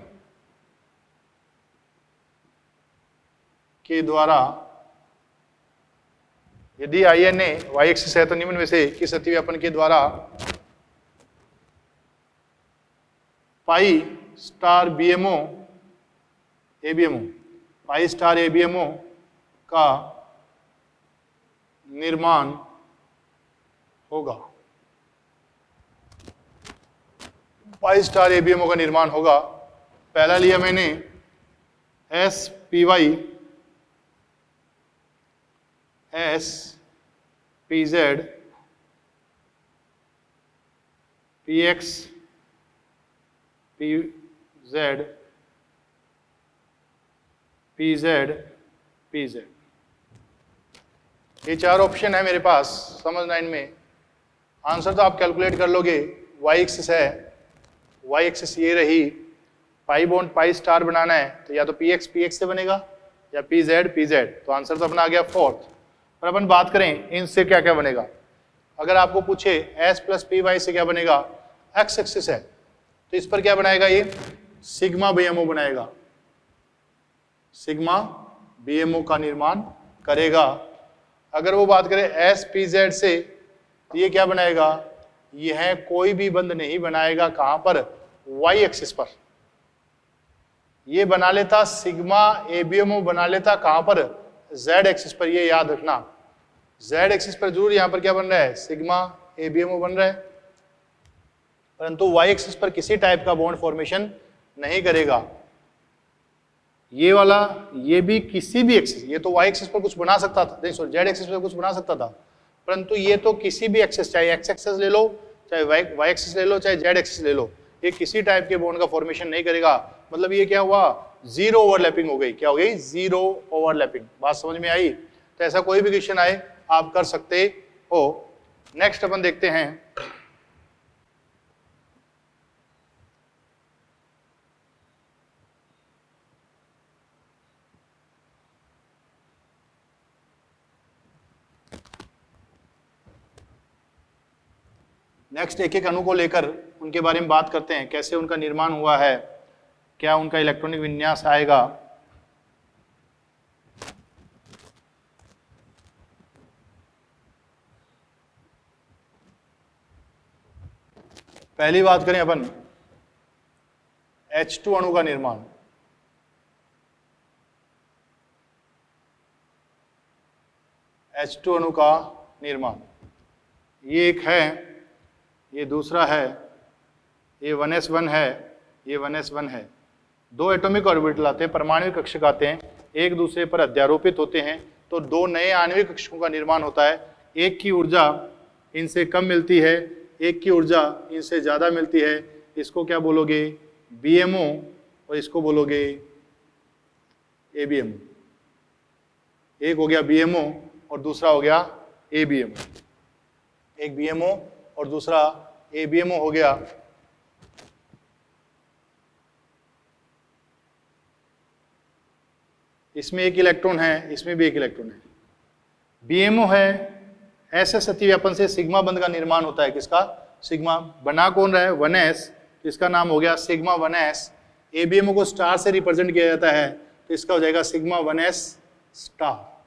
Speaker 1: के द्वारा, यदि INA वाई एक्सिस है तो निम्न में से किस अतिव्यापन के द्वारा pi star BMO ABMO pi star ABMO का निर्माण होगा? पाई स्टार ABMO का निर्माण होगा। पहला लिया मैंने SPY SPZ PX PZ, ये चार ऑप्शन है मेरे पास समझ 9 में। आंसर तो आप कैलकुलेट कर लोगे। वाई एक्सिस है, वाई एक्सिस ये रही, पाई बॉन्ड पाई स्टार बनाना है तो या तो PX से बनेगा या PZ, तो आंसर तो अपना आ गया 4th। पर अपन बात करें इनसे क्या क्या बनेगा। अगर आपको पूछे S + PY से क्या बनेगा, एक्स एक्सिस है तो इस पर क्या बनाएगा? ये सिग्मा BMO बनाएगा, सिग्मा BMO का निर्माण करेगा। अगर वो बात करें SPZ से तो ये क्या बनाएगा? यह कोई भी बंध नहीं बनाएगा। कहां पर? वाई एक्सिस पर। ये बना लेता सिग्मा ABMO बना लेता कहां पर, Z एक्सिस पर, ये याद रखना Z एक्सिस पर जरूर यहां पर क्या बन रहा है, सिग्मा ABMO बन रहा है, परंतु Y एक्सिस पर किसी टाइप का बॉन्ड फॉर्मेशन नहीं करेगा। ये वाला, ये भी किसी भी एक्सिस, ये तो Y एक्सिस पर कुछ बना सकता था, नहीं सॉरी Z एक्सिस पर कुछ बना सकता था, परंतु ये तो किसी भी एक्सिस, चाहे X एक्सिस ले लो, चाहे Y एक्सिस ले लो, चाहे Z एक्सिस ले लो, ये किसी टाइप के बॉन्ड का फॉर्मेशन नहीं करेगा। मतलब ये क्या हुआ, जीरो ओवरलैपिंग हो गई। क्या हो गई, जीरो ओवरलैपिंग। बात समझ में आई? तो ऐसा कोई भी क्वेश्चन आए आप कर सकते हो। नेक्स्ट अपन देखते हैं, नेक्स्ट एक एक अणु को लेकर उनके बारे में बात करते हैं, कैसे उनका निर्माण हुआ है, क्या उनका इलेक्ट्रॉनिक विन्यास आएगा। पहली बात करें अपन H2 अणु का निर्माण। H2 अणु का निर्माण, ये एक है, ये दूसरा है, ये 1s1 है, ये 1s1 है। दो एटॉमिक ऑर्बिटल आते हैं, परमाणविक कक्षक आते हैं, एक दूसरे पर अध्यारोपित होते हैं, तो दो नए आणविक कक्षकों का निर्माण होता है। एक की ऊर्जा इनसे कम मिलती है, एक की ऊर्जा इनसे ज़्यादा मिलती है। इसको क्या बोलोगे, BMO, और इसको बोलोगे ABMO। एक हो गया BMO और दूसरा हो गया ABMO। एक BMO और दूसरा ABMO हो गया। इसमें एक इलेक्ट्रॉन है, इसमें भी एक इलेक्ट्रॉन है। BMO है, SS अतिव्यापन से सिग्मा बंध का निर्माण होता है। किसका, सिग्मा। बना कौन रहा है, 1s, तो इसका नाम हो गया सिग्मा 1s। ABMO को स्टार से रिप्रेजेंट किया जाता है, तो इसका हो जाएगा sigma 1s star.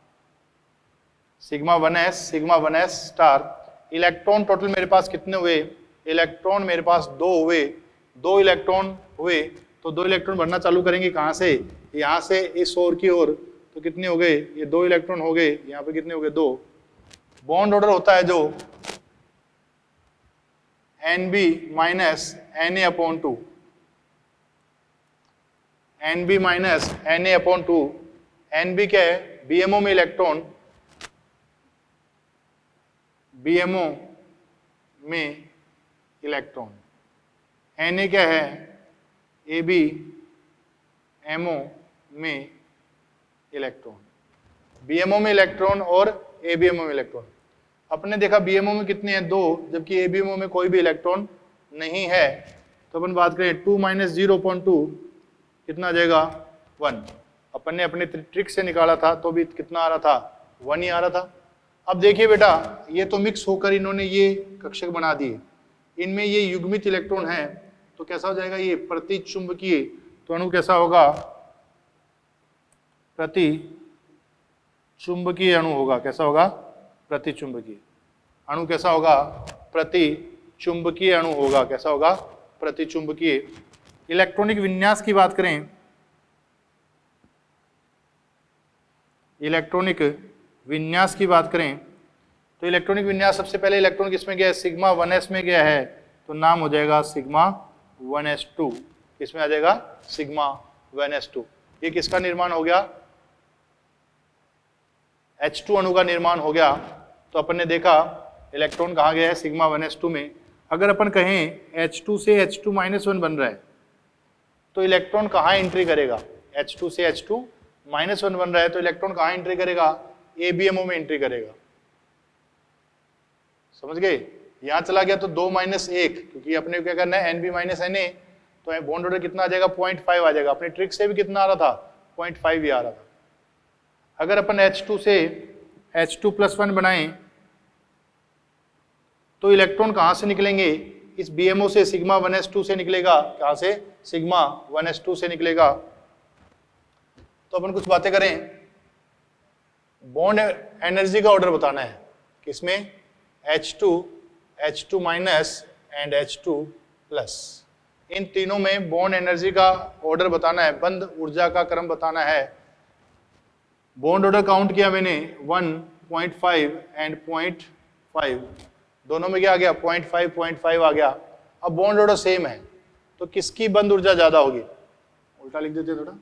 Speaker 1: Sigma 1s star. Electron total मेरे पास कितने हुए, इलेक्ट्रॉन मेरे पास 2 हुए। 2 इलेक्ट्रॉन हुए तो 2 इलेक्ट्रॉन भरना चालू करेंगे कहाँ से, यहाँ से इस ओर की ओर। तो कितने हो गए, ये 2 इलेक्ट्रॉन हो गए। यहाँ पे कितने हो गए, 2। बॉन्ड ऑर्डर होता है जो NB minus Na/2, NB minus Na/2। NB क्या है, BMO में इलेक्ट्रॉन, BMO में इलेक्ट्रॉन। Na क्या है, ABMO में इलेक्ट्रॉन। BMO में इलेक्ट्रॉन और ABMO में इलेक्ट्रॉन। अपने देखा BMO में कितने हैं, 2, जबकि ABMO में कोई भी इलेक्ट्रॉन नहीं है। तो अपन बात करें 2 माइनस 0.2 कितना आ जाएगा, 1। अपन ने अपने ट्रिक से निकाला था तो भी कितना आ रहा था, 1 ही आ रहा था। अब देखिए बेटा, ये तो मिक्स होकर इन्होंने ये कक्षक बना दिए, इनमें ये युग्मित इलेक्ट्रॉन है, तो कैसा हो जाएगा ये प्रतिचुंबकीय। तो अणु कैसा होगा, प्रतिचुंबकीय अणु होगा। कैसा होगा, प्रतिचुंबकीय अणु। कैसा होगा, प्रतिचुंबकीय अणु होगा। कैसा होगा, प्रतिचुंबकीय। इलेक्ट्रॉनिक विन्यास की बात करें, इलेक्ट्रॉनिक विन्यास की बात करें तो इलेक्ट्रॉनिक विन्यास सबसे पहले इलेक्ट्रॉन किसमें गया है, सिग्मा 1s में गया है, तो नाम हो जाएगा सिग्मा 1s2। किसमें आ जाएगा, सिग्मा 1s2। ये किसका निर्माण हो गया, H2 अणु का निर्माण हो गया। तो अपन ने देखा इलेक्ट्रॉन कहाँ गया है, सिग्मा 1s2 में। अगर अपन कहें H2 से H2-1 बन रहा है, तो इलेक्ट्रॉन कहाँ एंट्री करेगा, H2 से H2-1 बन रहा है, तो इलेक्ट्रॉन कहाँ एंट्री करेगा, ABMO में एंट्री करेगा। समझ गए, यहां चला गया तो 2 माइनस 1, क्योंकि अपने को क्या करना है, NB माइनस Na, तो बॉन्ड ऑर्डर कितना आ जाएगा, 0.5 आ जाएगा। अपने ट्रिक से भी कितना आ रहा था, 0.5 ही आ रहा था। अगर अपन H2 से H2+1 बनाएं तो इलेक्ट्रॉन कहां से निकलेंगे, इस BMO से सिग्मा 1s2 से निकलेगा। कहां से, सिग्मा 1s2 से निकलेगा। तो अपन कुछ बातें करें, बॉन्ड एनर्जी का ऑर्डर बताना है। किसमें, H2 minus and H2 plus. इन तीनों में बॉन्ड एनर्जी का ऑर्डर बताना है, बंद ऊर्जा का क्रम बताना है। बॉन्ड ऑर्डर काउंट किया मैंने 1.5 एंड 0.5, दोनों में क्या आ गया 0.5 आ गया। अब बॉन्ड ऑर्डर सेम है तो किसकी बंद ऊर्जा ज्यादा होगी, उल्टा लिख देते थोड़ा,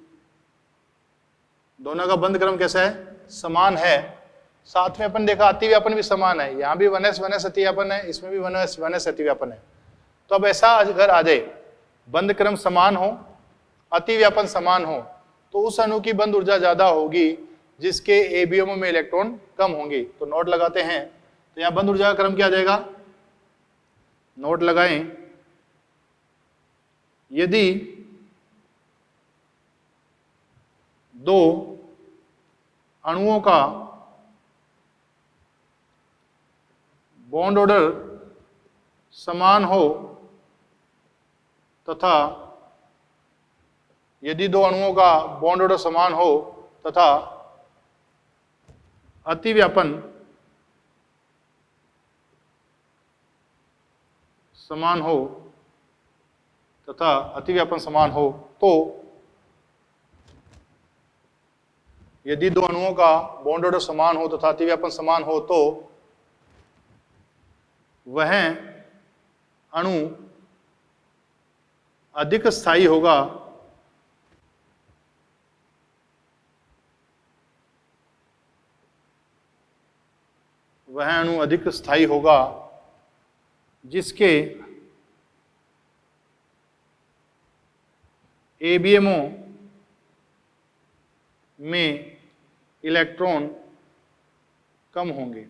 Speaker 1: दोनों का बंद क्रम कैसा है, समान है। साथ में अपन देखा अतिव्यापन भी समान है, यहाँ भी 1s 1s अतिव्यापन है, इसमें भी 1s 1s अतिव्यापन है। तो अब ऐसा अगर आ जाए बंद क्रम समान हो, अतिव्यापन समान हो, तो उस अणु की बंद ऊर्जा ज्यादा होगी जिसके एबीएमओ में इलेक्ट्रॉन कम होंगे। तो नोट लगाते हैं, तो यहाँ बंद ऊर्जा का क्रम क्या आ जाएगा, नोट लगाएं, यदि दो अणुओं का बॉन्ड ऑर्डर समान हो तथा यदि दो अणुओं का बॉन्ड ऑर्डर समान हो तथा अतिव्यापन समान हो तो यदि दो अणुओं का बॉन्ड ऑर्डर समान हो तथा अतिव्यापन समान हो तो वह अणु अधिक स्थायी होगा जिसके एबीएमओ में इलेक्ट्रॉन कम होंगे,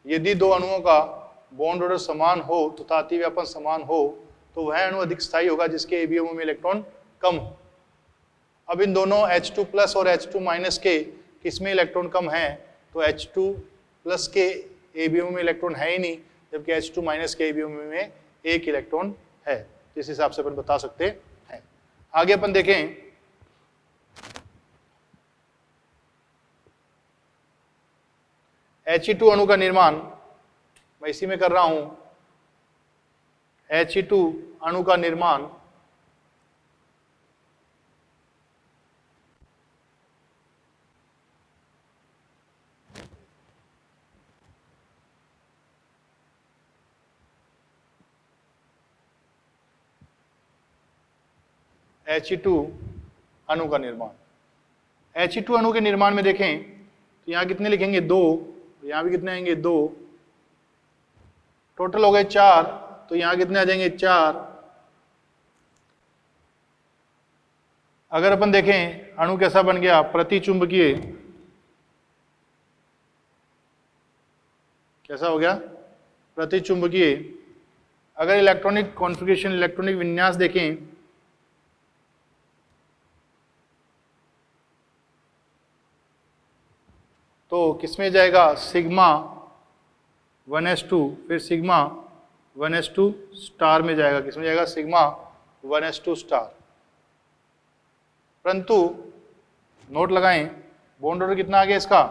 Speaker 1: यदि दो अणुओं का बॉन्ड ऑर्डर समान हो तथा अतिव्यापन समान हो तो वह अणु अधिक स्थायी होगा जिसके एबीएमओ में इलेक्ट्रॉन कम हो। अब इन दोनों H2+ और H2- के किसमें इलेक्ट्रॉन कम है, तो H2+ के एबीएमओ में इलेक्ट्रॉन है ही नहीं, जबकि H2- के एबीएमओ में एक इलेक्ट्रॉन है। इस हिसाब से अपन बता सकते हैं। आगे अपन देखें, He2 अणु का निर्माण मैं इसी में कर रहा हूं। He2 अणु का निर्माण He2 अणु का निर्माण, He2 अणु के निर्माण में देखें तो यहां कितने लिखेंगे 2, यहां भी कितने आएंगे 2, टोटल हो गए 4, तो यहां कितने आ जाएंगे 4। अगर अपन देखें अणु कैसा बन गया, प्रतिचुंबकीय, कैसा हो गया, प्रतिचुंबकीय। अगर इलेक्ट्रॉनिक कॉन्फ़िगरेशन, इलेक्ट्रॉनिक विन्यास देखें तो किसमें जाएगा, सिग्मा 1s2, फिर सिग्मा 1s2 स्टार में जाएगा। किसमें जाएगा, सिग्मा 1s2 स्टार। परंतु नोट लगाएं, बॉन्ड ऑर्डर कितना आ गया इसका,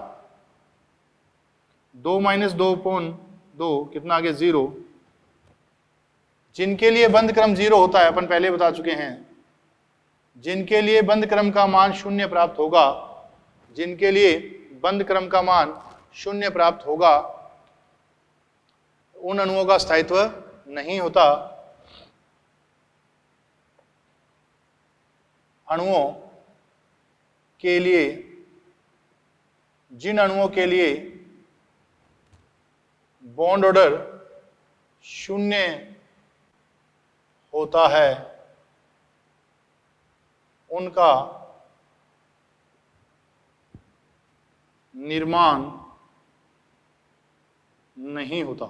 Speaker 1: 2 - 2.2 कितना आ गया 0। जिनके लिए बंद क्रम 0 होता है, अपन पहले बता चुके हैं, जिनके लिए बंद क्रम का मान 0 प्राप्त होगा, जिनके लिए बंद क्रम का मान 0 प्राप्त होगा, उन अणुओं का स्थायित्व नहीं होता। अणुओं के लिए, जिन अणुओं के लिए बॉन्ड ऑर्डर 0 होता है, उनका निर्माण नहीं होता,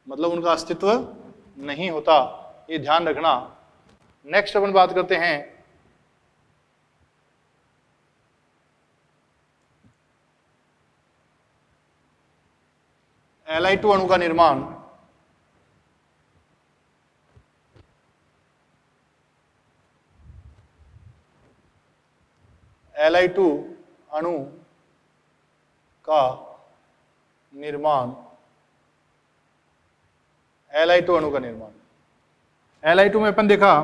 Speaker 1: मतलब उनका अस्तित्व नहीं होता, ये ध्यान रखना। नेक्स्ट अपन बात करते हैं Li2 अणु का निर्माण। Li2 अणु का निर्माण, Li2 अणु का निर्माण। Li2 में अपन देखा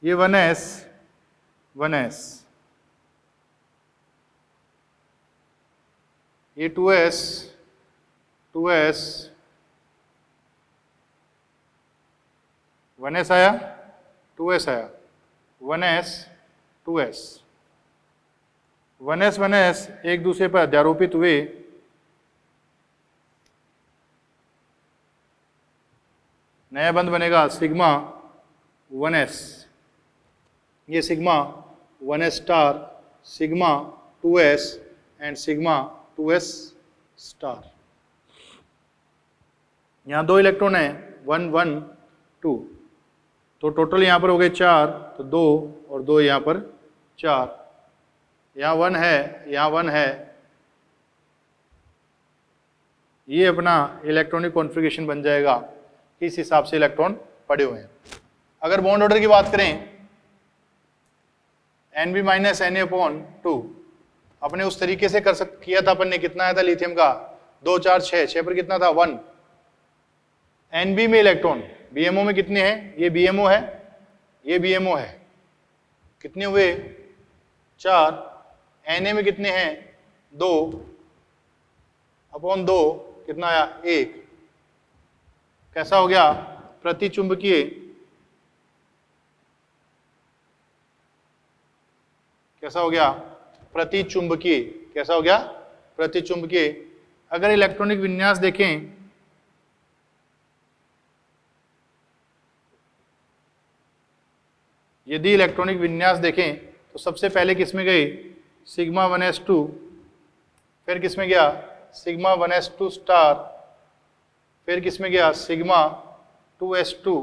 Speaker 1: ये 1s 1s, ये 2s 2s, 1s आया 2s आया, 1s 2s, 1s 1s एक दूसरे पर अध्यारोपित हुए, नया बंध बनेगा सिग्मा 1s, ये sigma 1s star, sigma 2s and sigma 2s star. यहाँ 2 इलेक्ट्रॉन है 1 1 2, तो टोटल यहाँ पर हो गए 4, तो 2 और 2 यहाँ पर 4, यहाँ 1 है, यहाँ 1 है। ये अपना इलेक्ट्रॉनिक कॉन्फ़िगरेशन बन जाएगा, किस हिसाब से इलेक्ट्रॉन पड़े हुए हैं। अगर बॉन्ड ऑर्डर की बात करें Nb माइनस Na/2, अपने उस तरीके से किया था अपन ने। कितना आया था लिथियम का 2 4 6, 6 पर कितना था 1। Nb में इलेक्ट्रॉन, BMO में कितने हैं, ये BMO है, ये BMO है, कितने हुए 4, Na में कितने हैं 2 अपॉन 2, कितना आया 1। कैसा हो गया प्रतिचुंबकीय, कैसा हो गया प्रतिचुंबकीय, कैसा हो गया प्रतिचुंबकीय। अगर इलेक्ट्रॉनिक विन्यास देखें, यदि इलेक्ट्रॉनिक विन्यास देखें तो सबसे पहले किस में गई सिग्मा 1s2, फिर किस में गया सिग्मा 1s2 स्टार, फिर किस में गया सिग्मा 2s2।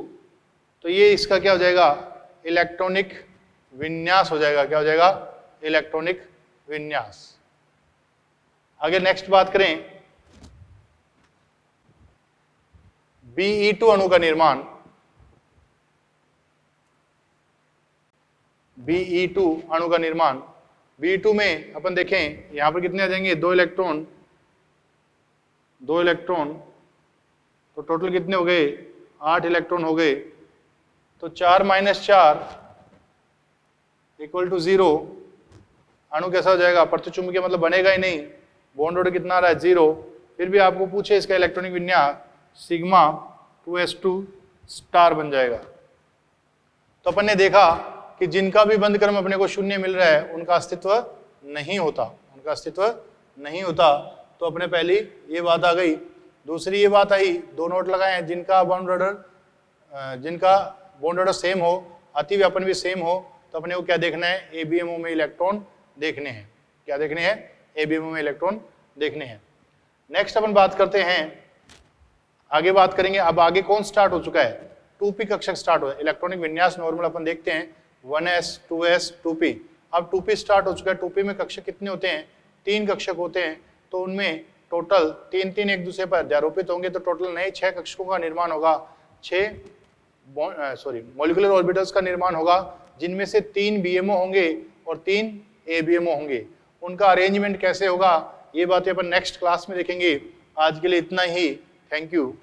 Speaker 1: तो ये इसका क्या हो जाएगा इलेक्ट्रॉनिक विन्यास हो जाएगा, क्या हो जाएगा इलेक्ट्रॉनिक विन्यास। आगे नेक्स्ट बात करें Be2 अणु का निर्माण, Be2 अणु का निर्माण। Be2 में अपन देखें यहां पर कितने आ जाएंगे 2 इलेक्ट्रॉन, 2 इलेक्ट्रॉन, तो टोटल कितने हो गए 8 इलेक्ट्रॉन हो गए। तो 4 - 4 = 0। अणु कैसा हो जाएगा प्रतिचुंबकीय, मतलब बनेगा ही नहीं। बॉन्ड ऑर्डर कितना आ रहा है 0। फिर भी आपको पूछे इसका इलेक्ट्रॉनिक विन्यास सिग्मा 2s2 स्टार बन जाएगा। तो अपन ने देखा कि जिनका भी बंध क्रम अपने को शून्य मिल रहा है उनका अस्तित्व नहीं होता, उनका अस्तित्व नहीं होता। तो अपने पहली ये बात आ गई। दूसरी ये बात आई, 2 नोट लगाए हैं, जिनका बॉन्ड ऑर्डर सेम हो, अतिव्यापन भी सेम हो, तो अपने को क्या देखना है ABMO में इलेक्ट्रॉन देखने हैं। क्या देखने हैं ABMO में इलेक्ट्रॉन देखने हैं। नेक्स्ट अपन बात करते हैं, आगे बात करेंगे। अब आगे कौन स्टार्ट हो चुका है 2p कक्षक स्टार्ट हो। इलेक्ट्रॉनिक विन्यास नॉर्मल अपन देखते हैं 1s 2s 2p। अब 2p स्टार्ट हो चुका है। 2p में कक्षक कितने होते हैं 3 कक्षक होते हैं। तो उनमें टोटल 3 एक दूसरे पर अध्यारोपित होंगे, तो टोटल नए 6 कक्षकों का निर्माण होगा। 6 मॉलिक्यूलर ऑर्बिटल्स का निर्माण होगा, जिनमें से 3 BMO होंगे और 3 ABMO होंगे। उनका अरेंजमेंट कैसे होगा ये बातें अपन नेक्स्ट क्लास में देखेंगे। आज के लिए इतना ही। Thank you.